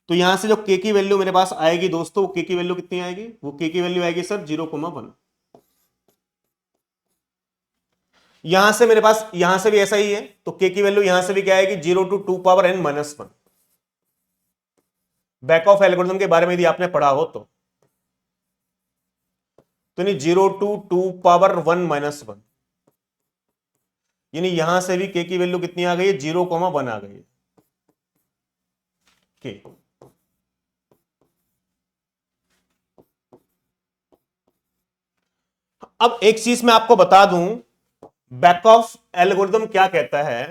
तो यहां से जो k की वैल्यू मेरे पास आएगी दोस्तों, k की वैल्यू कितनी आएगी, वो k की वैल्यू आएगी सर 0,1, यहां से मेरे पास यहां से भी ऐसा ही है, तो k की वैल्यू यहां से भी क्या आएगी 0 to 2 पावर n minus 1, back of algorithm के बारे में यदि आपने पढ़ा हो तो यानी 0 to 2 पावर 1 माइनस 1, यानी यहां से भी k की वैल्यू कितनी आ गई है 0,1 आ गई है k। अब एक चीज मैं आपको बता दूं, बैक ऑफ एल्गोरिथम क्या कहता है,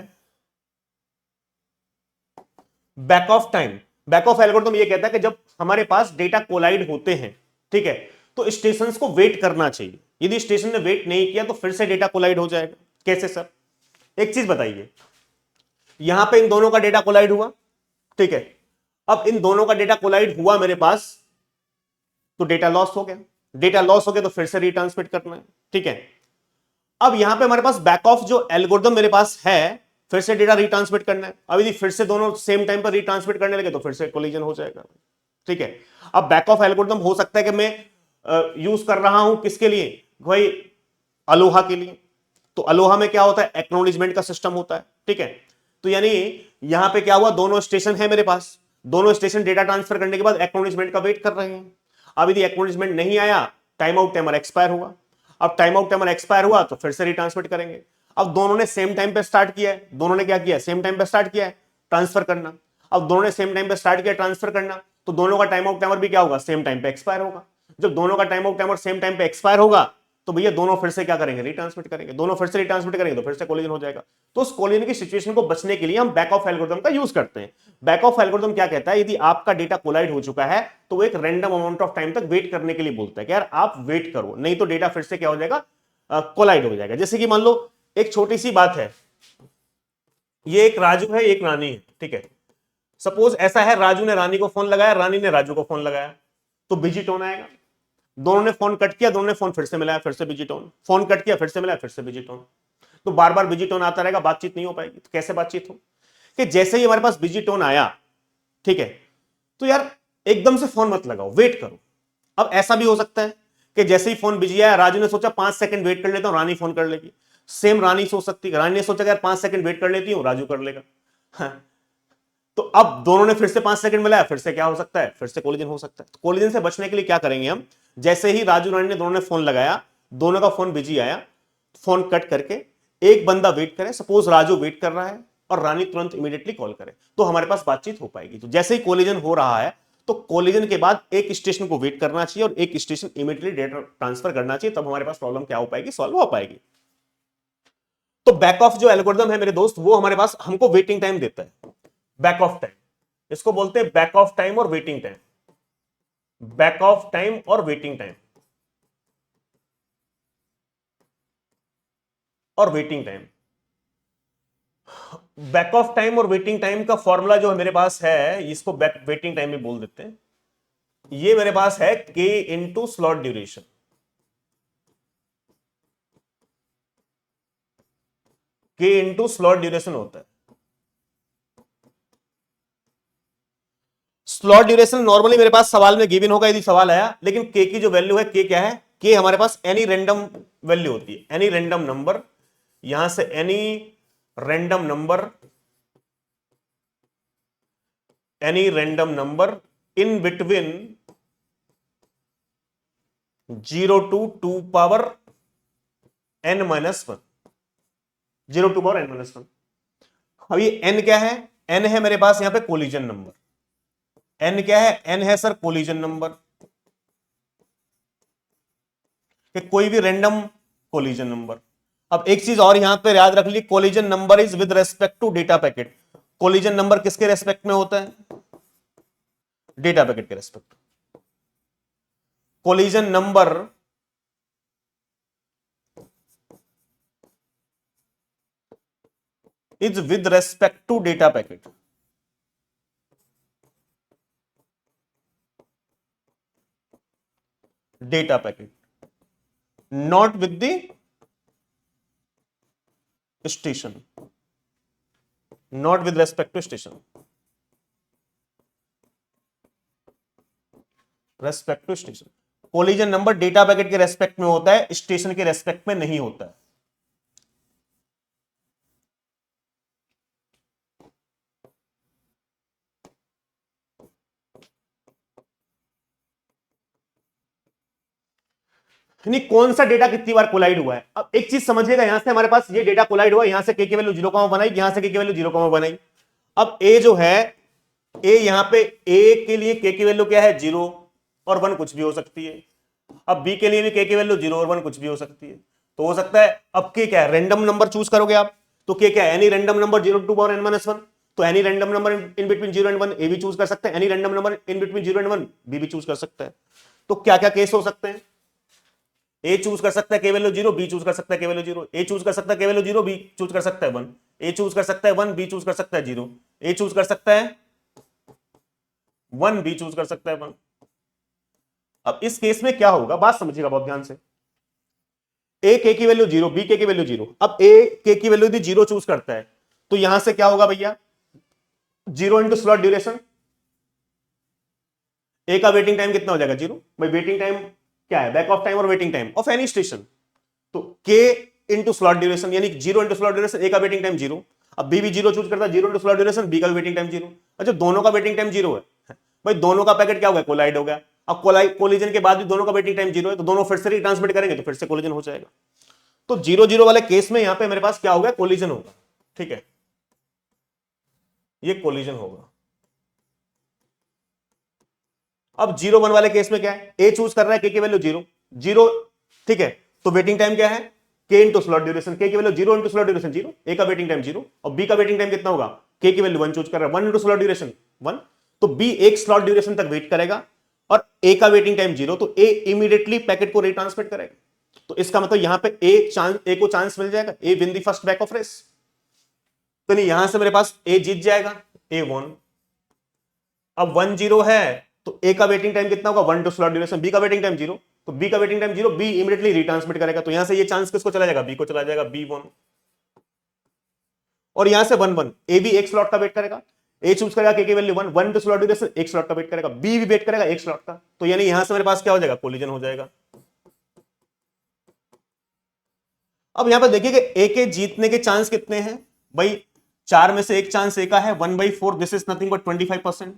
back of time, back of algorithm ये कहता है कि जब हमारे पास डेटा कोलाइड होते हैं, ठीक है, तो स्टेशन को वेट करना चाहिए, यदि स्टेशन ने वेट नहीं किया तो फिर से डेटा कोलाइड हो जाएगा। कैसे सर, एक चीज बताइए, यहां पे इन दोनों का डेटा कोलाइड हुआ, ठीक है, अब इन दोनों का डेटा कोलाइड हुआ मेरे पास, तो डेटा लॉस हो गया, डेटा लॉस हो गया तो फिर से रिट्रांसमिट करना है, ठीक है। अब यहां पे हमारे पास बैक ऑफ जो एल्गोरिथम मेरे पास है, फिर से डेटा रिट्रांसमिट करना है, अब यदि फिर से दोनों सेम टाइम पर रिट्रांसमिट करने लगे तो फिर से कोलिजन हो जाएगा, ठीक है। अब बैक ऑफ एल्गोरिथम हो सकता है कि मैं यूज कर रहा हूं किसके लिए भाई, अलोहा के लिए, तो अलोहा में क्या होता है, एक्नॉलेजमेंट का सिस्टम होता है, ठीक है, तो यानी यहां पे क्या हुआ, दोनों स्टेशन है मेरे पास, दोनों स्टेशन डेटा ट्रांसफर करने के बाद एक्नॉलेजमेंट का वेट कर रहे हैं, अब यदि एक्नॉलेजमेंट नहीं आया, टाइम आउट टाइमर एक्सपायर हुआ, अब टाइम आउट टाइमर एक्सपायर हुआ तो फिर से रिट्रांसमिट करेंगे, अब दोनों ने सेम टाइम पे स्टार्ट किया है, दोनों ने क्या किया, सेम टाइम पे स्टार्ट किया है ट्रांसफर करना, अब दोनों ने सेम टाइम पे स्टार्ट किया ट्रांसफर करना, तो दोनों का टाइम आउट टाइमर भी क्या होगा, सेम टाइम पे एक्सपायर होगा, जब दोनों का time out timer same time पे एक्सपायर होगा तो भैया दोनों फिर से क्या करेंगे, रिट्रांसमिट करेंगे, दोनों फिर से रिट्रांसमिट करेंगे तो फिर से कोलिजन हो जाएगा। तो उस कोलिजन की सिचुएशन को बचने के लिए हम बैक ऑफ एल्गोरिथम का यूज करते हैं। बैक ऑफ एल्गोरिथम क्या कहता है, यदि आपका डेटा कोलाइड हो चुका है तो वो एक रैंडम अमाउंट ऑफ टाइम तक वेट करने के लिए बोलता है कि यार आप वेट करो, नहीं तो डेटा फिर से क्या हो जाएगा, कोलाइड हो जाएगा। जैसे कि मान लो एक छोटी सी बात है, ये एक राजू है एक रानी है, ठीक है, सपोज ऐसा है राजू ने रानी को फोन लगाया, रानी ने राजू को फोन लगाया, तो बिजी टोन आएगा। दोनों ने फोन कट किया, दोनों ने फोन फिर से मिलाया, फिर से बिजी टोन, फोन कट किया, फिर से मिलाया, फिर से बिजी टोन। तो बार बार बिजी टोन आता रहेगा, बातचीत नहीं हो पाएगी। तो कैसे बातचीत हो कि जैसे ही हमारे पास बिजी टोन आया, ठीक है, तो यार एकदम से फोन मत लगाओ, वेट करो। अब ऐसा भी हो सकता है कि जैसे ही फोन बिजी आया, राजू ने सोचा 5 सेकंड वेट कर लेता हूं, रानी फोन कर लेगी। सेम रानी सोच सकती है, रानी ने सोचा यार 5 सेकंड वेट कर लेती हूं, राजू कर लेगा। हाँ। तो अब दोनों ने फिर से 5 सेकंड मिलाया, फिर से क्या हो सकता है, फिर से कोलिजन हो सकता है। तो कोलिजन से बचने के लिए क्या करेंगे हम, जैसे ही राजू रानी ने दोनों ने फोन लगाया, दोनों का फोन बिजी आया, फोन कट करके एक बंदा वेट करे, सपोज राजू वेट कर रहा है और रानी तुरंत इमीडिएटली कॉल करे, तो हमारे पास बातचीत हो पाएगी। तो जैसे ही कोलिजन हो रहा है, तो कोलिजन के बाद एक स्टेशन को वेट करना चाहिए और एक स्टेशन इमीडिएटली डेटा ट्रांसफर करना चाहिए, तब हमारे पास प्रॉब्लम क्या हो पाएगी, सॉल्व हो पाएगी। तो बैक ऑफ जो एल्गोरिथम है मेरे दोस्त, वो हमारे पास हमको वेटिंग टाइम देता है, बैक ऑफ टाइम। इसको बोलते हैं बैक ऑफ टाइम और waiting time, back of time और वेटिंग टाइम, और waiting time. Back of time और वेटिंग टाइम का फॉर्मूला जो मेरे पास है, इसको बैक वेटिंग टाइम भी बोल देते हैं। ये मेरे पास है k into slot duration. k into slot duration होता है। स्लॉट ड्यूरेशन नॉर्मली मेरे पास सवाल में गिवन होगा यदि सवाल आया, लेकिन k की जो वैल्यू है, k क्या है, k हमारे पास एनी रैंडम वैल्यू होती है, एनी रैंडम नंबर, यहां से any random number, any random number in between 0 to 2 पावर n minus 1, 0 to power n minus 1। अब ये n क्या है, n है मेरे पास यहां पे कोलिजन नंबर, n क्या है, n है सर कोलिजन नंबर, कि कोई भी रैंडम कोलिजन नंबर। अब एक चीज और यहां पे याद रख ली, collision number is with respect to data packet. Collision number किसके रेस्पेक्ट में होता है, डेटा पैकेट के respect. Collision number is with respect to data packet, data packet, not with the station, not with respect to station, respect to station. Collision number data packet के रेस्पेक्ट में होता है, स्टेशन के रेस्पेक्ट में नहीं होता है। यानी कौन सा डेटा कितनी बार कोलाइड हुआ है। अब एक चीज समझिएगा, यहां से हमारे पास ये डेटा कोलाइड हुआ, यहां से के वैल्यू 0, बनाई, यहां से के वैल्यू 0, बनाई। अब ए जो है, ए यहां पे ए के लिए के की वैल्यू क्या है, 0 और 1 कुछ भी हो सकती है। अब बी के लिए भी के की वैल्यू 0 और 1 कुछ भी हो सकती है। तो हो सकता है, अब के क्या है, रैंडम नंबर चूज करोगे आप, तो के क्या है, any random number 0 to power n minus 1। तो any random number in between 0 and 1 A भी चूज कर सकते हैं, any random number in between 0 and 1 B भी चूज कर सकता है। तो क्या क्या केस हो सकते हैं, ए चूज कर सकता है के वैल्यू 0, बी चूज कर सकता है के वैल्यू 0, ए चूज कर सकता है के वैल्यू 0, बी चूज कर सकता है 1, ए चूज कर सकता है 1, बी चूज कर सकता है 0, ए चूज कर सकता है 1, बी चूज कर सकता है 1। अब इस केस में क्या होगा, बात समझिएगा बहुत ध्यान से। ए के की वैल्यू 0, बी के की वैल्यू 0। अब ए के की वैल्यू यदि 0 चूज करता है, तो यहां से क्या होगा भैया, 0 इंटू स्लॉट ड्यूरेशन, ए का वेटिंग टाइम कितना हो जाएगा, 0। भाई वेटिंग टाइम क्या है, बैक ऑफ टाइम और waiting time of any station. तो के इंटू स्लॉट ड्यूरेशन, यानी 0 इंटू स्लॉट ड्यूरेशन, ए का वेटिंग टाइम 0। अब बी भी 0 चूज करता है, 0 इंटू स्लॉट ड्यूरेशन, बी का वेटिंग टाइम 0। अच्छा, दोनों का वेटिंग टाइम 0 है, भाई दोनों का पैकेट क्या हो गया, कोलाइड हो गया। अब कोलिजन के बाद भी दोनों का वेटिंग टाइम 0 है, तो दोनों फिर से ट्रांसमिट करेंगे तो फिर से कोलिजन हो जाएगा। तो 0 0 वाले केस में यहां पे मेरे पास क्या होगा, कोलिजन होगा। ठीक है, ये कोलिजन होगा। अब 0 1 वाले केस में क्या है, ए चूज कर रहा है के की वैल्यू 0 0, ठीक है, तो वेटिंग टाइम क्या है, के इंटू स्लॉट ड्यूरेशन, के की वैल्यू 0 इंटू स्लॉट ड्यूरेशन 0, ए का वेटिंग टाइम 0, और बी का वेटिंग टाइम कितना होगा, के की वैल्यू 1 चूज कर रहा है, 1 इंटू स्लॉट ड्यूरेशन 1, तो बी एक स्लॉट ड्यूरेशन तक वेट करेगा और ए का वेटिंग टाइम 0, तो ए इमीडिएटली पैकेट को रिट्रांसमिट करेगा। तो इसका मतलब यहां पे ए को चांस मिल जाएगा, A win the first back off race. तो नहीं, यहां से मेरे पास ए जीत जाएगा, ए 1। अब 1 0 है तो ए का वेटिंग टाइम कितना होगा 1 टू स्लॉट ड्यूरेशन, बी का वेटिंग टाइम 0, तो बी का waiting time 0, B immediately retransmit करेगा, तो यहां से ये चांस किसको चला जाएगा, बी को चला जाएगा, B1। और यहां से 1 1, ए भी एक स्लॉट का वेट करेगा, ए चूज करेगा के की वैल्यू 1, 1 टू स्लॉट ड्यूरेशन, एक स्लॉट का वेट करेगा, बी भी वेट करेगा एक स्लॉट का, तो यानी यहां से मेरे पास क्या हो जाएगा, कोलिजन हो जाएगा। अब यहां पर देखिए कि ए के जीतने के चांस कितने हैं भाई, 4 में से एक चांस ए का है, 1/4, दिस इज नथिंग बट 25%।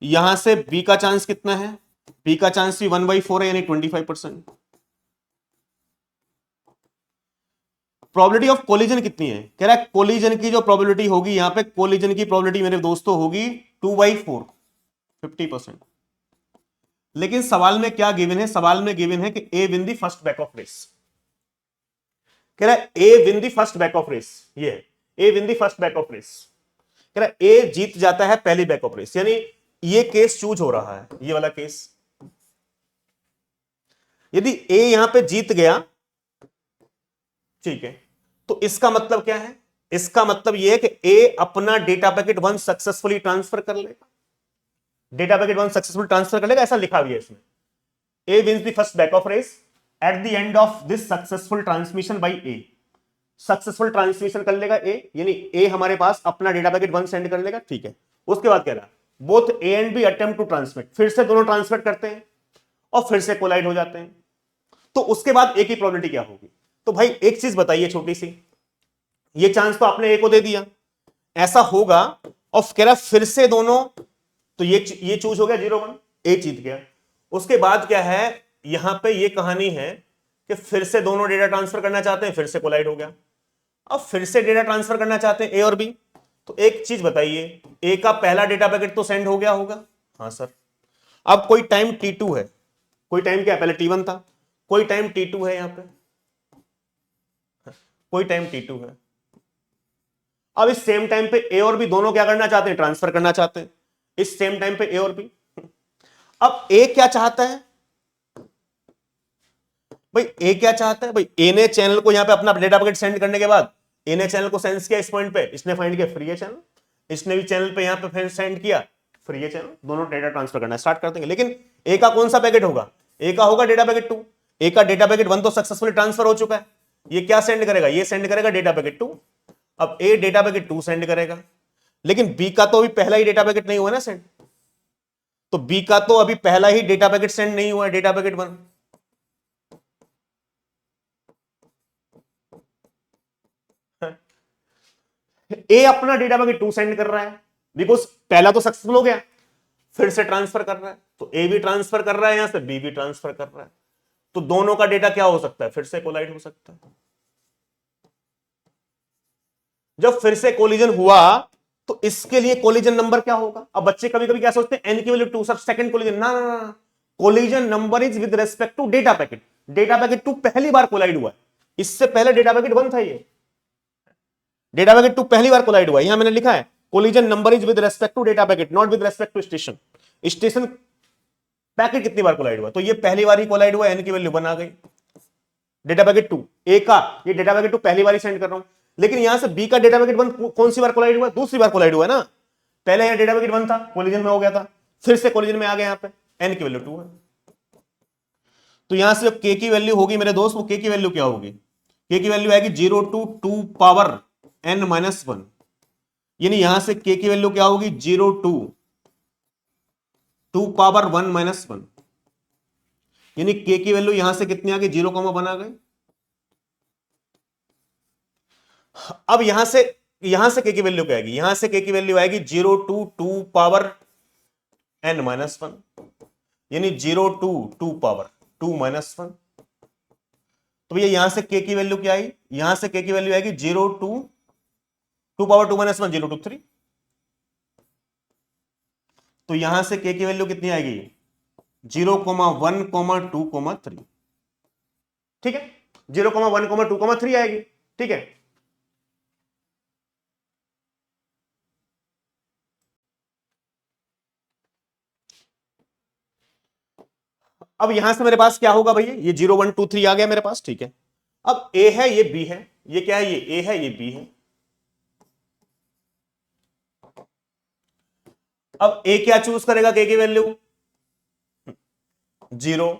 यहां से बी का चांस कितना है, बी का चांस भी 1/4 है, यानी 25%। प्रोबेबिलिटी ऑफ कोलिजन कितनी है, कह रहा है कोलिजन की जो प्रोबेबिलिटी होगी, यहां पे कोलिजन की प्रोबेबिलिटी मेरे दोस्तों होगी 2/4, 50%। लेकिन सवाल में क्या गिवन है, सवाल में गिवन है कि A win the first back off race, कह रहा है A win the first back off race, ये है A win the first back off race, कह रहा है ए जीत जाता है पहली बैक ऑफ रेस, यानी ये केस चूज हो रहा है, ये वाला केस। यदि ए यहां पे जीत गया, ठीक है, तो इसका मतलब क्या है, इसका मतलब यह है कि ए अपना डेटा पैकेट 1 सक्सेसफुली ट्रांसफर कर लेगा, डेटा पैकेट 1 सक्सेसफुल ट्रांसफर कर लेगा, ऐसा लिखा भी है इसमें। A wins the first back off race at the end of this successful transmission by A, successful transmission कर लेगा ए, यानी ए हमारे पास अपना डेटा पैकेट 1 सेंड कर लेगा, ठीक है। उसके बाद कह रहा है both A and B attempt to transmit, फिर से दोनों ट्रांसमिट करते हैं और फिर से कोलाइड हो जाते हैं, तो उसके बाद ए की प्रोबेबिलिटी क्या होगी। तो भाई एक चीज बताइए छोटी सी, ये चांस तो आपने ए को दे दिया, ऐसा होगा, और कह रहा फिर से दोनों, तो ये चूज हो गया 0 1, ए जीत गया। उसके बाद क्या है, यहां पे ये कहानी है कि फिर से दोनों डेटा ट्रांसफर करना चाहते हैं, फिर से कोलाइड हो गया। अब फिर से डेटा ट्रांसफर करना चाहते हैं ए और बी, तो एक चीज बताइए, ए का पहला डेटा पैकेट तो सेंड हो गया होगा, हाँ सर। अब कोई टाइम T2 है, कोई टाइम क्या है, पहले T1 था, कोई टाइम T2 है, यहां पे कोई टाइम T2 है। अब इस सेम टाइम पे ए और बी दोनों क्या करना चाहते हैं, ट्रांसफर करना चाहते हैं, इस सेम टाइम पे ए और बी। अब ए क्या चाहता है भाई, ए क्या चाहता है भाई, ए ने चैनल को यहां पे अपना डेटा पैकेट सेंड करने के बाद, ए ने चैनल को सेंस किया इस पॉइंट पे, इसने फाइंड किया फ्री है चैनल, इसने भी चैनल पे यहां पे सेंड किया फ्री है चैनल, दोनों डेटा ट्रांसफर करना स्टार्ट कर देंगे। लेकिन ए का कौन सा पैकेट होगा, ए का होगा डेटा पैकेट 2, ए का डेटा पैकेट 1 तो सक्सेसफुली ट्रांसफर हो चुका है, ये क्या सेंड करेगा, ये सेंड करेगा डेटा पैकेट 2। अब ए डेटा पैकेट 2 सेंड करेगा, लेकिन बी का तो अभी पहला ही डेटा पैकेट नहीं हुआ ना सेंड, तो बी का तो अभी पहला ही डेटा पैकेट सेंड नहीं हुआ है, डेटा पैकेट 1। ए अपना डेटा पैकेट 2 सेंड कर रहा है, बिकॉज पहला तो सक्सेसफुल हो गया, फिर से ट्रांसफर कर रहा है, तो ए भी ट्रांसफर कर रहा है, यहां से बी भी ट्रांसफर कर रहा है, तो दोनों का डेटा क्या हो सकता है, फिर से कोलाइड हो सकता है। जब फिर से कोलिजन हुआ तो इसके लिए कोलिजन नंबर क्या होगा। अब बच्चे कभी कभी क्या सोचते हैं, एन की वैल्यू 2, सर सेकंड कोलिजन, ना ना ना, collision number is with respect to data packet, data packet 2 पहली बार कोलाइड हुआ है, इससे पहले डेटा पैकेट 1 था, ये डेटा पैकेट 2 पहली बार कोलाइड हुआ है, यहां मैंने लिखा है collision number is with respect to data packet, not with respect to station, station packet कितनी बार कोलाइड हुआ, तो ये पहली बार ही कोलाइड हुआ, एन की वैल्यू 1 आ गई। डेटा पैकेट 2 ए का, ये डेटा पैकेट 2 पहली बार ही सेंड कर रहा हूं, लेकिन यहां से बी का डेटा पैकेट 1 कौन सी बार कोलाइड हुआ, दूसरी बार कोलाइड हुआ है ना, पहले यहां डेटा पैकेट 1 था, कोलिजन में हो गया था, फिर से कोलिजन में आ गया, यहां पे एन की वैल्यू 2 है, तो यहां से के की वैल्यू होगी मेरे दोस्त, वो के की वैल्यू क्या होगी, के की वैल्यू आएगी 0 to 2 पावर n-1, यानी यहां से के की वैल्यू क्या होगी, 0 to 2 पावर 1-1, यानी के की वैल्यू यहां से कितनी आ गई, 0,1 आ गई। अब यहां से के की वैल्यू क्या आएगी, यहां से के की वैल्यू आएगी 0 to 2 पावर n-1, यानी 0 to 2 पावर 2-1, तो भैया यहां से के की वैल्यू क्या आई, यहां से के की वैल्यू आएगी 0 to 2 पावर 2-1, 0 to 3, तो यहां से के की वैल्यू कितनी आएगी, 0,1, 2, 3, ठीक है, 0,1, 2, 3 आएगी, ठीक है। अब यहां से मेरे पास क्या होगा भैया, ये 0 1 2 3 आ गया मेरे पास, ठीक है। अब ए है, ये बी है, ये क्या है, ये ए है, ये बी है। अब ए क्या चूज करेगा, के की वैल्यू 0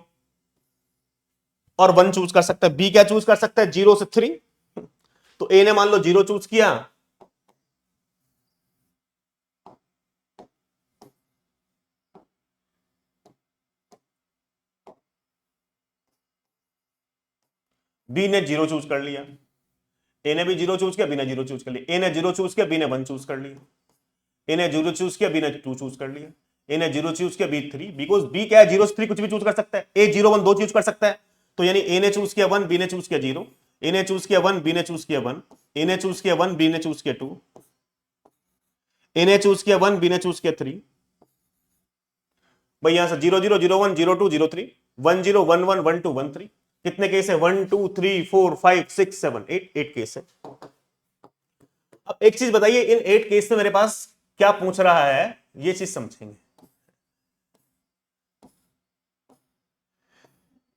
और 1 चूज कर सकता है। बी क्या चूज कर सकता है, 0 से 3। तो ए ने मान लो 0 चूज किया, बी ने 0 चूज कर लिया, ए ने भी 0 चूज किया, बी ने 0 चूज कर लिया, ए ने 0 चूज किया, बी ने 1 चूज कर लिया, ए ने 0 चूज किया, बी ने 2 चूज कर लिया, ए ने 0 चूज किया, बी 3, बिकॉज बी क्या है, 0 से 3 कुछ भी चूज कर सकता है, ए 0 1 दो चूज कर सकता है। तो यानी ए ने चूज किया 1, बी ने चूज किया 0, ए ने चूज किया 1, बी ने चूज किया 1, ए ने चूज किया 1, बी ने चूज किया 2, ए ने चूज किया 1, बी ने चूज किया 3। भाई यहां से 0 0 0 1 0 2 0 3 1 0 1 1 1 2 1 3। कितने केस है, 1 2 3 4 5 6 7 8 केस है। अब एक चीज बताइए, इन 8 केस में मेरे पास क्या पूछ रहा है, ये चीज समझेंगे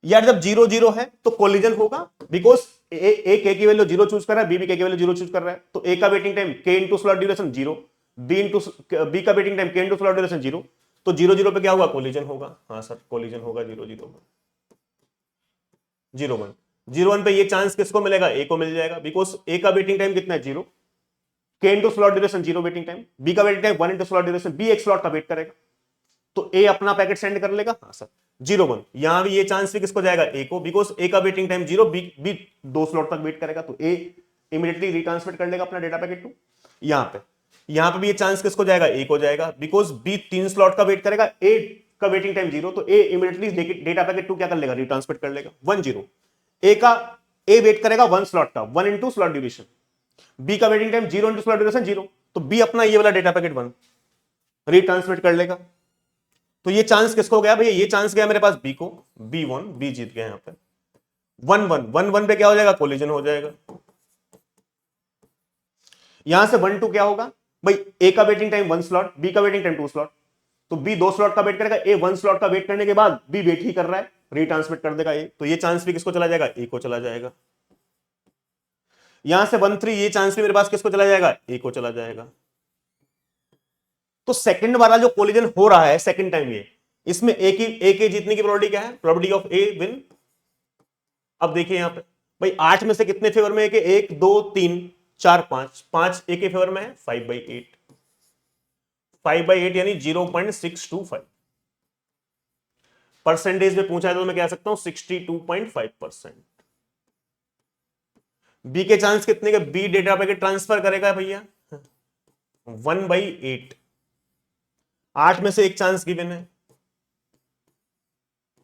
यार। जब 0 0 है तो कोलिजन होगा, बिकॉज ए के की वैल्यू 0 चूज कर रहा है, बी के की वैल्यू 0 चूज कर रहा है। तो ए का वेटिंग टाइम के इंटू स्लॉट ड्यूरेशन 0, बी का वेटिंग टाइम के इंटू स्लॉट ड्यूरेशन 0। तो 0 0 पे क्या होगा, कोलिजन होगा। हाँ सर, कोलिजन होगा 0 0 0 1 0 1 पे ये चांस किसको मिलेगा, ए को मिल जाएगा, बिकॉज ए का वेटिंग टाइम कितना है 0, K into slot duration 0 waiting time, B का waiting time 1 into slot duration, B एक स्लॉट का वेट करेगा, तो ए अपना पैकेट सेंड कर लेगा। हाँ सर, 0 1 यहां भी ये चांस भी किसको जाएगा, ए को, बिकॉज ए का वेटिंग टाइम 0, बी 2 स्लॉट तक वेट करेगा, तो ए इमीडिएटली रिट्रांसमिट कर लेगा अपना डेटा पैकेट टू। यहां पे भी ये चांस किसको जाएगा, ए को जाएगा, बिकॉज बी 3 स्लॉट का वेट करेगा, ए का वेटिंग टाइम 0, तो ए इमीडिएटली डेटा पैकेट टू क्या कर लेगा, रिट्रांसमिट कर लेगा 1 0। ए वेट करेगा 1 स्लॉट का, 1 इंटू स्लॉट ड्यूरेशन, बी का waiting time 0 into slot duration 0, तो बी अपना ये वाला डेटा पैकेट 1 रिट्रांसमिट कर लेगा। तो ये चांस किसको गया भैया, ये चांस गया मेरे पास बी को, बी 1, बी जीत गया यहां पे। 1 1 1 1 पे क्या हो जाएगा, कोलिजन हो जाएगा। यहां से 1 2 क्या होगा भाई, ए का वेटिंग टाइम 1 स्लॉट, बी का वेटिंग टाइम 2 स्लॉट, तो बी 2 स्लॉट का वेट करेगा, ए 1 स्लॉट का वेट करने के बाद बी वेट ही कर रहा है, रिट्रांसमिट कर देगा ए, तो ये चांस भी किसको चला जाएगा, ए को चला जाएगा। यहां से 1 3 ये चांस भी मेरे पास किसको चला जाएगा, ए को चला जाएगा। तो सेकंड वाला जो कोलिजन हो रहा है सेकंड टाइम, ये इसमें ए के जीतने की प्रोबेबिलिटी क्या है, प्रोबेबिलिटी ऑफ ए विन। अब देखिए यहां पे भाई 8 में से कितने फेवर में है, 1 2 3 4 5, 5 ए के फेवर में है, 5/8, 5/8 यानी 0.625। परसेंटेज में पूछा है तो मैं कह सकता हूं 62.5%। बी के चांस कितने के, बी डेटा पैकेट ट्रांसफर करेगा भैया 1/8, 8 में से एक चांस गिवन है,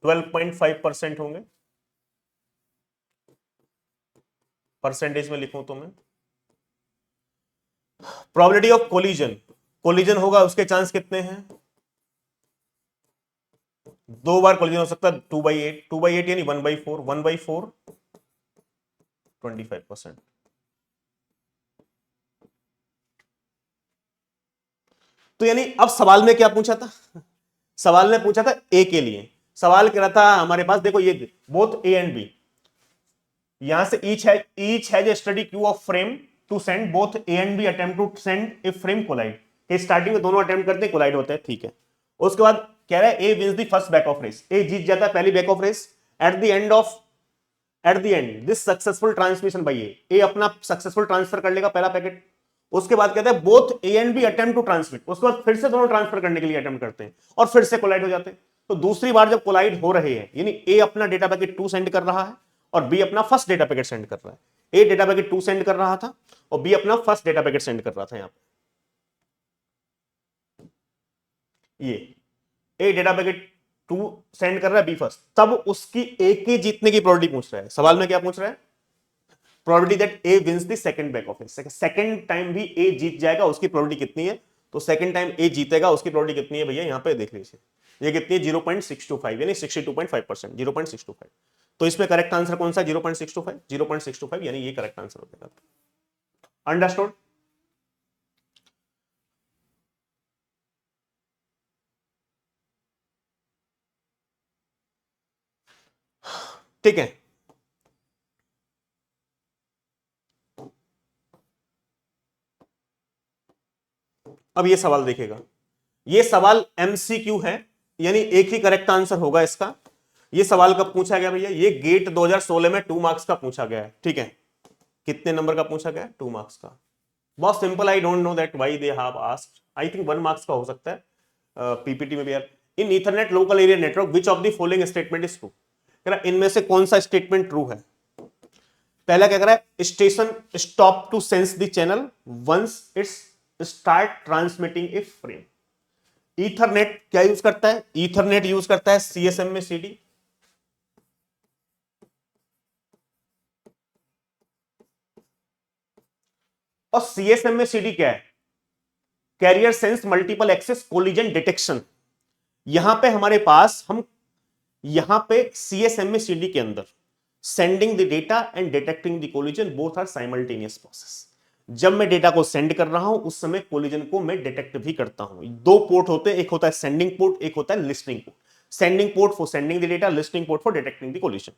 12.5% होंगे। परसेंटेज में लिखूं तो मैं, प्रोबेबिलिटी ऑफ कोलिजन, कोलिजन होगा उसके चांस कितने हैं, 2 बार कोलिजन हो सकता है, 2/8, 2/8 यानी 1/4, 1/4 25%। तो यानी अब सवाल में क्या पूछा था, सवाल में पूछा था ए के लिए, सवाल कह रहा था हमारे पास, देखो ये बोथ ए एंड बी, यहां से each has a study queue of frame to send, both A and B attempt to send a frame collide, starting में दोनों अटेम्प्ट करते हैं, कोलाइड होते हैं, ठीक है। उसके बाद कह रहा है A wins the first back off race, A जीत जाता है पहली back off race. At the end this successful transmission by A अपना सक्सेसफुल ट्रांसफर कर लेगा पहला पैकेट। उसके बाद कहते हैं both A and B attempt to transmit, उसके बाद फिर से दोनों ट्रांसफर करने के लिए अटेम्प्ट करते हैं और फिर से कोलाइड हो जाते हैं। तो दूसरी बार जब कोलाइड हो रहे हैं, यानी ए अपना डेटा पैकेट 2 सेंड कर रहा है और बी अपना फर्स्ट डेटा पैकेट सेंड कर रहा है। ए डेटा पैकेट 2 सेंड कर रहा था और बी अपना फर्स्ट डेटा पैकेट सेंड कर रहा था। यहां पे ये ए डेटा पैकेट 2 सेंड कर रहा है, बी फर्स्ट, तब उसकी ए के जीतने की प्रोबेबिलिटी पूछ रहा है। सवाल में क्या पूछ रहा है, probability that A wins the second back off race, second time भी ए जीत जाएगा, उसकी प्रोबेबिलिटी कितनी है। तो सेकंड टाइम ए जीतेगा, उसकी प्रोबेबिलिटी कितनी है भैया, यहां पे देख लीजिए, ये कितनी है 0.625, यानी 62.5%, 0.625। तो इसमें करेक्ट आंसर कौन सा, 0.625, 0.625, यानी ये करेक्ट आंसर हो जाएगा। अंडरस्टूड। ठीक है, अब ये सवाल देखिएगा, ये सवाल एमसीक्यू है, यानी एक ही करेक्ट आंसर होगा इसका। ये सवाल कब पूछा गया भैया? ये गेट 2016 में 2 मार्क्स का पूछा गया है, ठीक है। कितने नंबर का पूछा गया? 2 मार्क्स का। बहुत simple, I don't know that why they have asked, I think 1 marks का हो सकता है पीपीटी में भी यार। In Ethernet local area network which of the following statement is true? कह रहा इनमें से कौन सा स्टेटमेंट ट्रू है? पहला क्या कह रहा है? Station stop to sense the channel once its start transmitting a frame. Ethernet क्या यूज करता है? ईथरनेट यूज करता है सीएसएम में सीडी, और सीएसएम में सीडी क्या है? Carrier sense multiple access collision detection. यहां पे हमारे पास हम यहां पे सीएसएम में सीडी के अंदर sending the data and detecting the collision both are simultaneous process. जब मैं डेटा को सेंड कर रहा हूं उस समय कोलिजन को मैं डिटेक्ट भी करता हूं। 2 पोर्ट होते हैं, एक होता है सेंडिंग पोर्ट, एक होता है listening port. Sending port for sending the data, listening port for detecting the collision.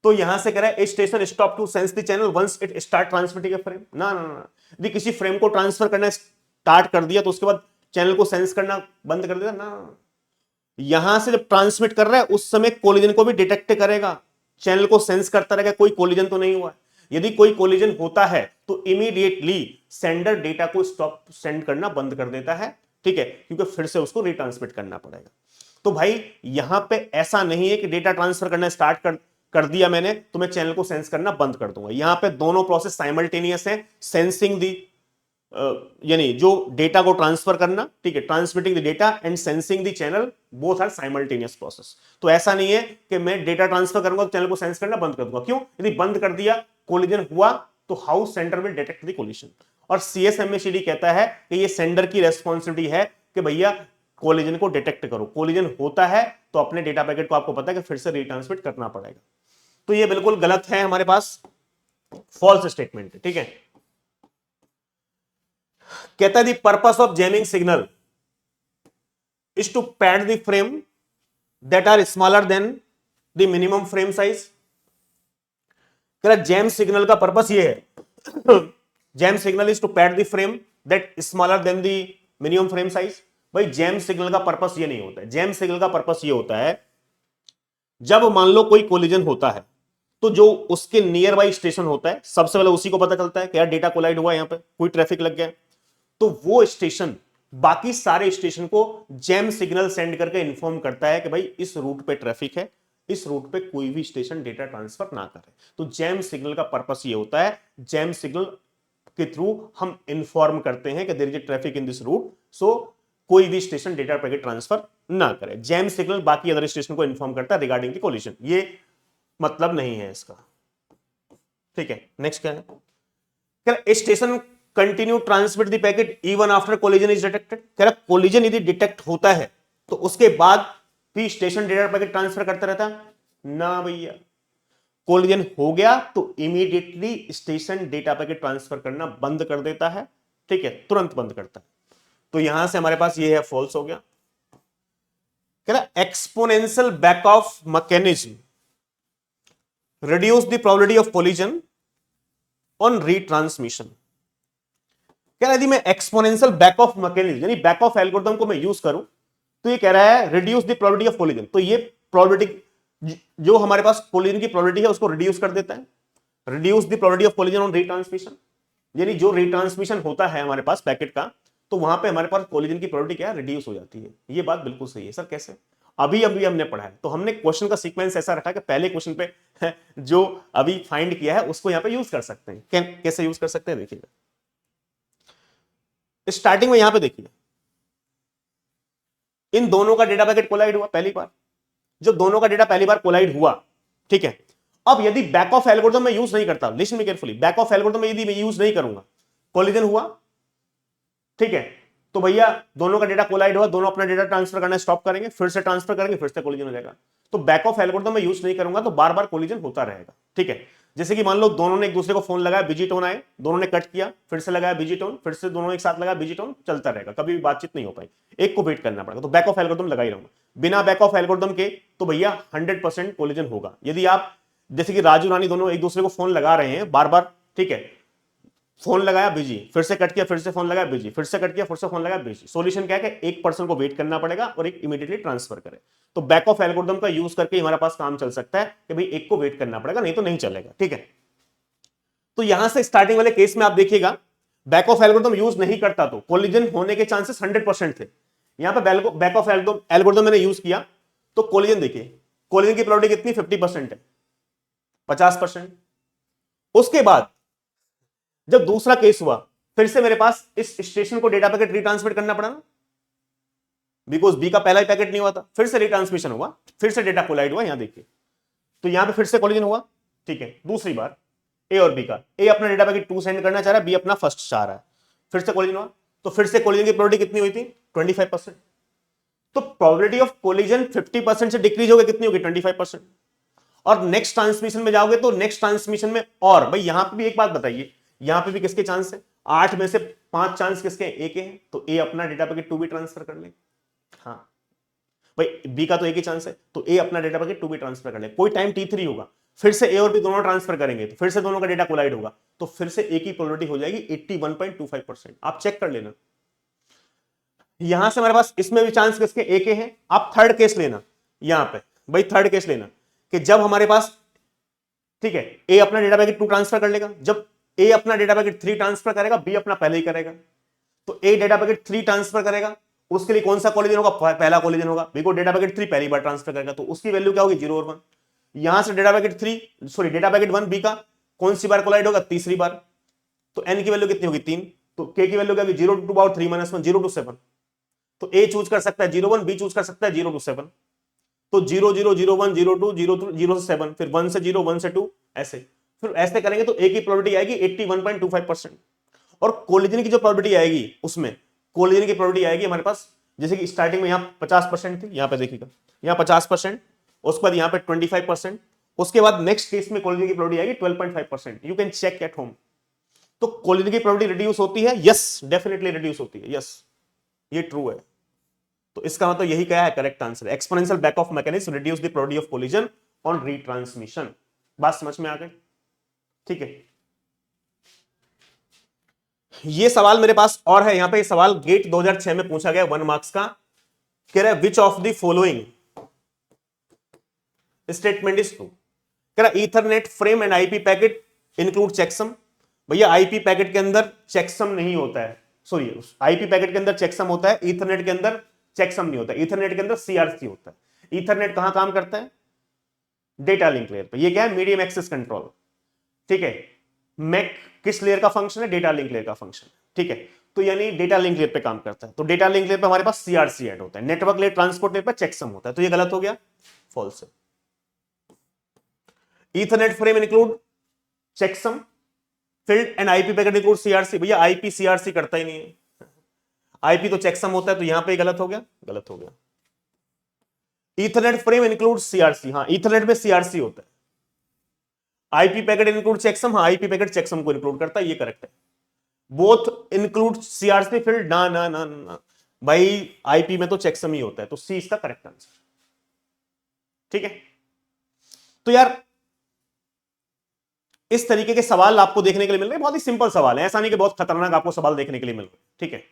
तो यहां से कह रहा है station stop to sense the channel once it start transmitting a frame. ना ना ना, यदि किसी फ्रेम को ट्रांसफर करना स्टार्ट कर दिया तो उसके बाद चैनल को सेंस करना बंद कर देगा ना। यहां से जब ट्रांसमिट कर रहा है उस समय कोलिजन को भी डिटेक्ट करेगा, चैनल को सेंस करता रहेगा कोई कोलिजन तो नहीं हुआ है। यदि कोई कोलिजन होता है तो इमीडिएटली सेंडर डेटा को स्टॉप सेंड करना बंद कर देता है, ठीक है, क्योंकि फिर से उसको रिट्रांसमिट करना पड़ेगा। तो भाई यहां पे ऐसा नहीं है कि डेटा ट्रांसफर करना स्टार्ट कर दिया मैंने तो मैं चैनल को सेंस करना बंद कर दूंगा। यहां पे दोनों प्रोसेस साइमल्टेनियस है, सेंसिंग दी यानी जो डेटा को ट्रांसफर करना, ठीक है, transmitting the data and sensing the channel both are simultaneous process. तो ऐसा नहीं है कि मैं डेटा ट्रांसफर करूंगा तो चैनल को सेंस करना बंद कर दूंगा। क्यों? यदि बंद कर दिया, कोलिजन हुआ, तो how sender will detect the collision. और सीएसएमएसीडी कहता है कि ये सेंडर की रेस्पॉन्सिबिलिटी है कि भैया कोलिजन को डिटेक्ट करो। कोलिजन होता है तो अपने डेटा पैकेट को आपको पता है कि फिर से रिट्रांसमिट करना पड़ेगा। तो ये बिल्कुल गलत है, हमारे पास फॉल्स स्टेटमेंट है, ठीक है। कहता है the purpose of jamming signal is to pad the frame that are smaller than the minimum frame size. कह रहा जैम सिग्नल का पर्पस ये है, jam signal is to pad the frame that smaller than the minimum frame size. भाई जैम सिग्नल का पर्पस ये नहीं होता है। जैम सिग्नल का पर्पस ये होता है जब मान लो कोई कोलिजन होता है तो जो उसके नियर बाई स्टेशन होता है सबसे पहले उसी को पता चलता है कि यार डेटा कोलाइड हुआ, यहां पे कोई ट्रैफिक लग गया, तो वो स्टेशन बाकी सारे स्टेशन को जैम सिग्नल सेंड करके इंफॉर्म करता है कि भाई इस रूट पे ट्रैफिक है, इस रूट पे कोई भी स्टेशन डेटा ट्रांसफर ना करे। तो जैम सिग्नल का पर्पस ये होता है, जैम सिग्नल के थ्रू हम इंफॉर्म करते हैं कि there is a traffic in this route, so कोई भी स्टेशन डेटा पैकेट ट्रांसफर ना करे। जैम सिग्नल बाकी अदर स्टेशन को इंफॉर्म करता है रिगार्डिंग द कोलिजन। ये मतलब नहीं है इसका, ठीक है। नेक्स्ट क्या है? Station continue transmit the packet even after collision is detected. कह रहा कोलिजन यदि डिटेक्ट होता है तो उसके बाद भी स्टेशन डेटा पैकेट ट्रांसफर करता रहता है ना भैया। कोलिजन हो गया तो immediately station data packet transfer करना बंद कर देता है, ठीक है, तुरंत बंद करता है। तो यहां से हमारे पास ये है फॉल्स हो गया। कह रहा exponential back of mechanism reduce the probability of collision on retransmission। कह रहा है यदि मैं एक्सपोनेंशियल बैक ऑफ मैकेनिज्म यानी बैक ऑफ एल्गोरिथम को मैं यूज करूं तो ये कह रहा है reduce the probability of collision. तो ये प्रोबेबिलिटी जो हमारे पास कोलिजन की प्रोबेबिलिटी है उसको रिड्यूस कर देता है। Reduce the probability of collision on retransmission, यानी जो रिट्रांसमिशन होता है हमारे पास पैकेट का तो वहां पे हमारे पास कोलिजन की प्रोबेबिलिटी क्या है? रिड्यूस हो जाती है। ये बात बिल्कुल सही है। सर कैसे? अभी अभी हमने पढ़ा है। तो हमने क्वेश्चन का सीक्वेंस ऐसा रखा कि पहले क्वेश्चन पे जो अभी फाइंड किया है उसको यहां पे यूज कर सकते हैं। कैसे यूज कर सकते हैं देखिएगा। स्टार्टिंग में यहां पे देखिए इन दोनों का डेटा पैकेट कोलाइड हुआ पहली बार। जो दोनों का डेटा पहली बार कोलाइड हुआ, ठीक है, अब यदि बैक ऑफ एल्गोरिथम मैं यूज नहीं करता, listen me carefully, back of algorithm यदि मैं यूज नहीं करूंगा, कोलिजन हुआ, ठीक है, तो भैया दोनों का डेटा कोलाइड हुआ, दोनों अपना डेटा ट्रांसफर करना स्टॉप करेंगे, फिर से ट्रांसफर करेंगे, फिर से कोलिजन हो जाएगा। तो बैक ऑफ एल्गोरिथम मैं यूज नहीं करूंगा तो बार बार कोलिजन होता रहेगा, ठीक है। जैसे कि मान लो दोनों ने एक दूसरे को फोन लगाया, बिजी टोन आए, दोनों ने कट किया, फिर से लगाया बिजी टोन, फिर से दोनों एक साथ लगाया बिजी टोन, चलता रहेगा, कभी भी बातचीत नहीं हो पाई, एक को वेट करना पड़ेगा। तो बैक ऑफ एल्गोरिथम लगा ही रहूंगा। बिना बैक ऑफ एल्गोरिथम के तो भैया 100% कोलिजन होगा। यदि आप जैसे कि राजू रानी दोनों एक दूसरे को फोन लगा रहे हैं बार बार, ठीक है, फोन लगाया बिजी, फिर से कट किया, फिर से फोन लगाया बिजी, फिर से कट किया, फिर से फोन लगाया बिजी। सॉल्यूशन क्या है कि एक पर्सन को वेट करना पड़ेगा और एक इमीडिएटली ट्रांसफर करे। तो बैक ऑफ एल्गोरिथम का यूज करके हमारे पास काम चल सकता है कि भाई एक को वेट करना पड़ेगा, नहीं तो नहीं चलेगा। ठीक है, तो यहां से स्टार्टिंग वाले केस में आप देखिएगा बैक ऑफ एल्गोरिथम यूज नहीं करता तो कोलिजन होने के चांसेस 100% थे। यहां पे बैक ऑफ एल्गोरिथम मैंने यूज किया तो कोलिजन देखिए, कोलिजन की प्रोबेबिलिटी कितनी 50% है, 50%। उसके बाद जब दूसरा केस हुआ फिर से मेरे पास इस स्टेशन को डेटा पैकेट रिट्रांसमिट करना पड़ा ना, बिकॉज बी का पहला ही पैकेट नहीं हुआ था, फिर से रिट्रांसमिशन हुआ, फिर से डेटा कोलाइड हुआ। यहां देखिए तो यहां पे फिर से कोलिजन हुआ। ठीक है, दूसरी बार ए और बी का, ए अपना डेटा पैकेट 2 सेंड करना चाह रहा है, बी अपना फर्स्ट चाह रहा है, फिर से कोलिजन हुआ। तो फिर से कोलिजन की प्रोबेबिलिटी कितनी हुई थी 25%। तो प्रोबेबिलिटी ऑफ कोलिजन 50% से डिक्रीज हो गई, कितनी होगी 25%। और नेक्स्ट ट्रांसमिशन में जाओगे तो नेक्स्ट ट्रांसमिशन में, और भाई यहां पे भी एक बात बताइए, यहां पे भी किसके चांस है, 8 में से 5 चांस किसके हैं, ए के हैं। तो ए अपना डेटा पैकेट 2 भी ट्रांसफर कर ले। हाँ भाई बी का तो एक ही चांस है, तो ए अपना डेटा पैकेट 2 भी ट्रांसफर कर ले। कोई टाइम T3 होगा, फिर से ए और बी दोनों ट्रांसफर करेंगे तो फिर से दोनों का डेटा कोलाइड होगा, तो फिर से ए की प्रोबेबिलिटी हो जाएगी 81.25%। आप चेक कर लेना। यहां से हमारे पास इसमें भी चांस किसके, ए के हैं। आप थर्ड केस लेना, यहां पे भाई थर्ड केस लेना कि जब हमारे पास, ठीक है, ए अपना डेटा पैकेट 2 ट्रांसफर कर लेगा, जब ए अपना डेटा पैकेट 3 ट्रांसफर करेगा, बी अपना पहले ही करेगा। तो ए डेटा पैकेट 3 ट्रांसफर करेगा, उसके लिए कौन सा कोलिजन होगा, पहला कोलिजन होगा। बी को डेटा पैकेट 3 पहली बार ट्रांसफर करेगा, तो उसकी वैल्यू क्या होगी 0 और 1। यहां से data packet 3 sorry data packet 1 B का कौन सी बार कोलाइड होगा, तीसरी बार। तो एन की वैल्यू कितनी होगी 3, तो के की वैल्यू क्या होगी 0 to 3 - 1 0 to 7। तो ए चूज कर सकता है 0 1, बी चूज कर सकता है 0 to 7। तो 0 0 0 1 0 2 0 से 7, फिर 1 से 0 1 से 2, ऐसे फिर ऐसे करेंगे तो ए की प्रोबेबिलिटी आएगी 81.25%। और कोलिजन की जो प्रोबेबिलिटी आएगी, उसमें कोलिजन की प्रोबेबिलिटी आएगी हमारे पास, जैसे कि स्टार्टिंग में यहां 50% थी, यहां पे देखिएगा यहां 50%, उसके बाद यहां पे 25%, उसके बाद नेक्स्ट केस में कोलिजन की प्रोबेबिलिटी आएगी 12.5%। You can check at home. तो कोलिजन की प्रोबेबिलिटी रिड्यूस होती है, यस डेफिनेटली रिड्यूस होती है, यस ये ट्रू है। तो इसका मतलब यही क्या है, correct answer. Exponential back of mechanism reduce the probability of collision on retransmission. बात समझ में आ गई? ठीक है, ये सवाल मेरे पास और है, यहां पे ये सवाल गेट 2006 में पूछा गया 1 मार्क्स का। कह रहा है विच of the following statement is true. कह रहा Ethernet frame and IP packet include checksum. भैया आईपी पैकेट के अंदर चेकसम नहीं होता है, सॉरी आईपी पैकेट के अंदर चेकसम होता है, ईथरनेट के अंदर चेकसम नहीं होता। ईथरनेट के अंदर सीआरसी होता है। ईथरनेट कहां काम करता है, डेटा लिंक लेयर पे। ये क्या है, मीडियम एक्सेस कंट्रोल। ठीक है, मैक किस लेयर का फंक्शन है, डेटा लिंक लेयर का फंक्शन। ठीक है, तो यानी डेटा लिंक लेयर पे काम करता है। तो डेटा लिंक लेयर पे हमारे पास सीआरसी ऐड होता है, नेटवर्क लेयर ट्रांसपोर्ट लेयर पे चेकसम होता है। तो ये गलत हो गया, फॉल्स है। Ethernet frame include checksum, field and IP packet include CRC. भैया आईपी सीआरसी करता ही नहीं है, आईपी तो चेकसम होता है, तो यहां पे गलत हो गया, गलत हो गया। ईथरनेट फ्रेम इंक्लूड सीआरसी, हाँ ईथरनेट में सीआरसी होता है। आईपी पैकेट इंक्लूड चेकसम, हाँ आईपी पैकेट चेकसम को इंक्लूड करता है, ये करेक्ट है। बोथ इंक्लूड सीआरसी फील्ड, ना ना ना ना भाई आईपी में तो चेकसम ही होता है, तो सी इसका करेक्ट आंसर। ठीक है, तो यार इस तरीके के सवाल आपको देखने के लिए मिल रहे हैं, बहुत ही सिंपल सवाल है, ऐसा नहीं कि बहुत खतरनाक आपको सवाल देखने के लिए मिल रहे हैं। ठीक है,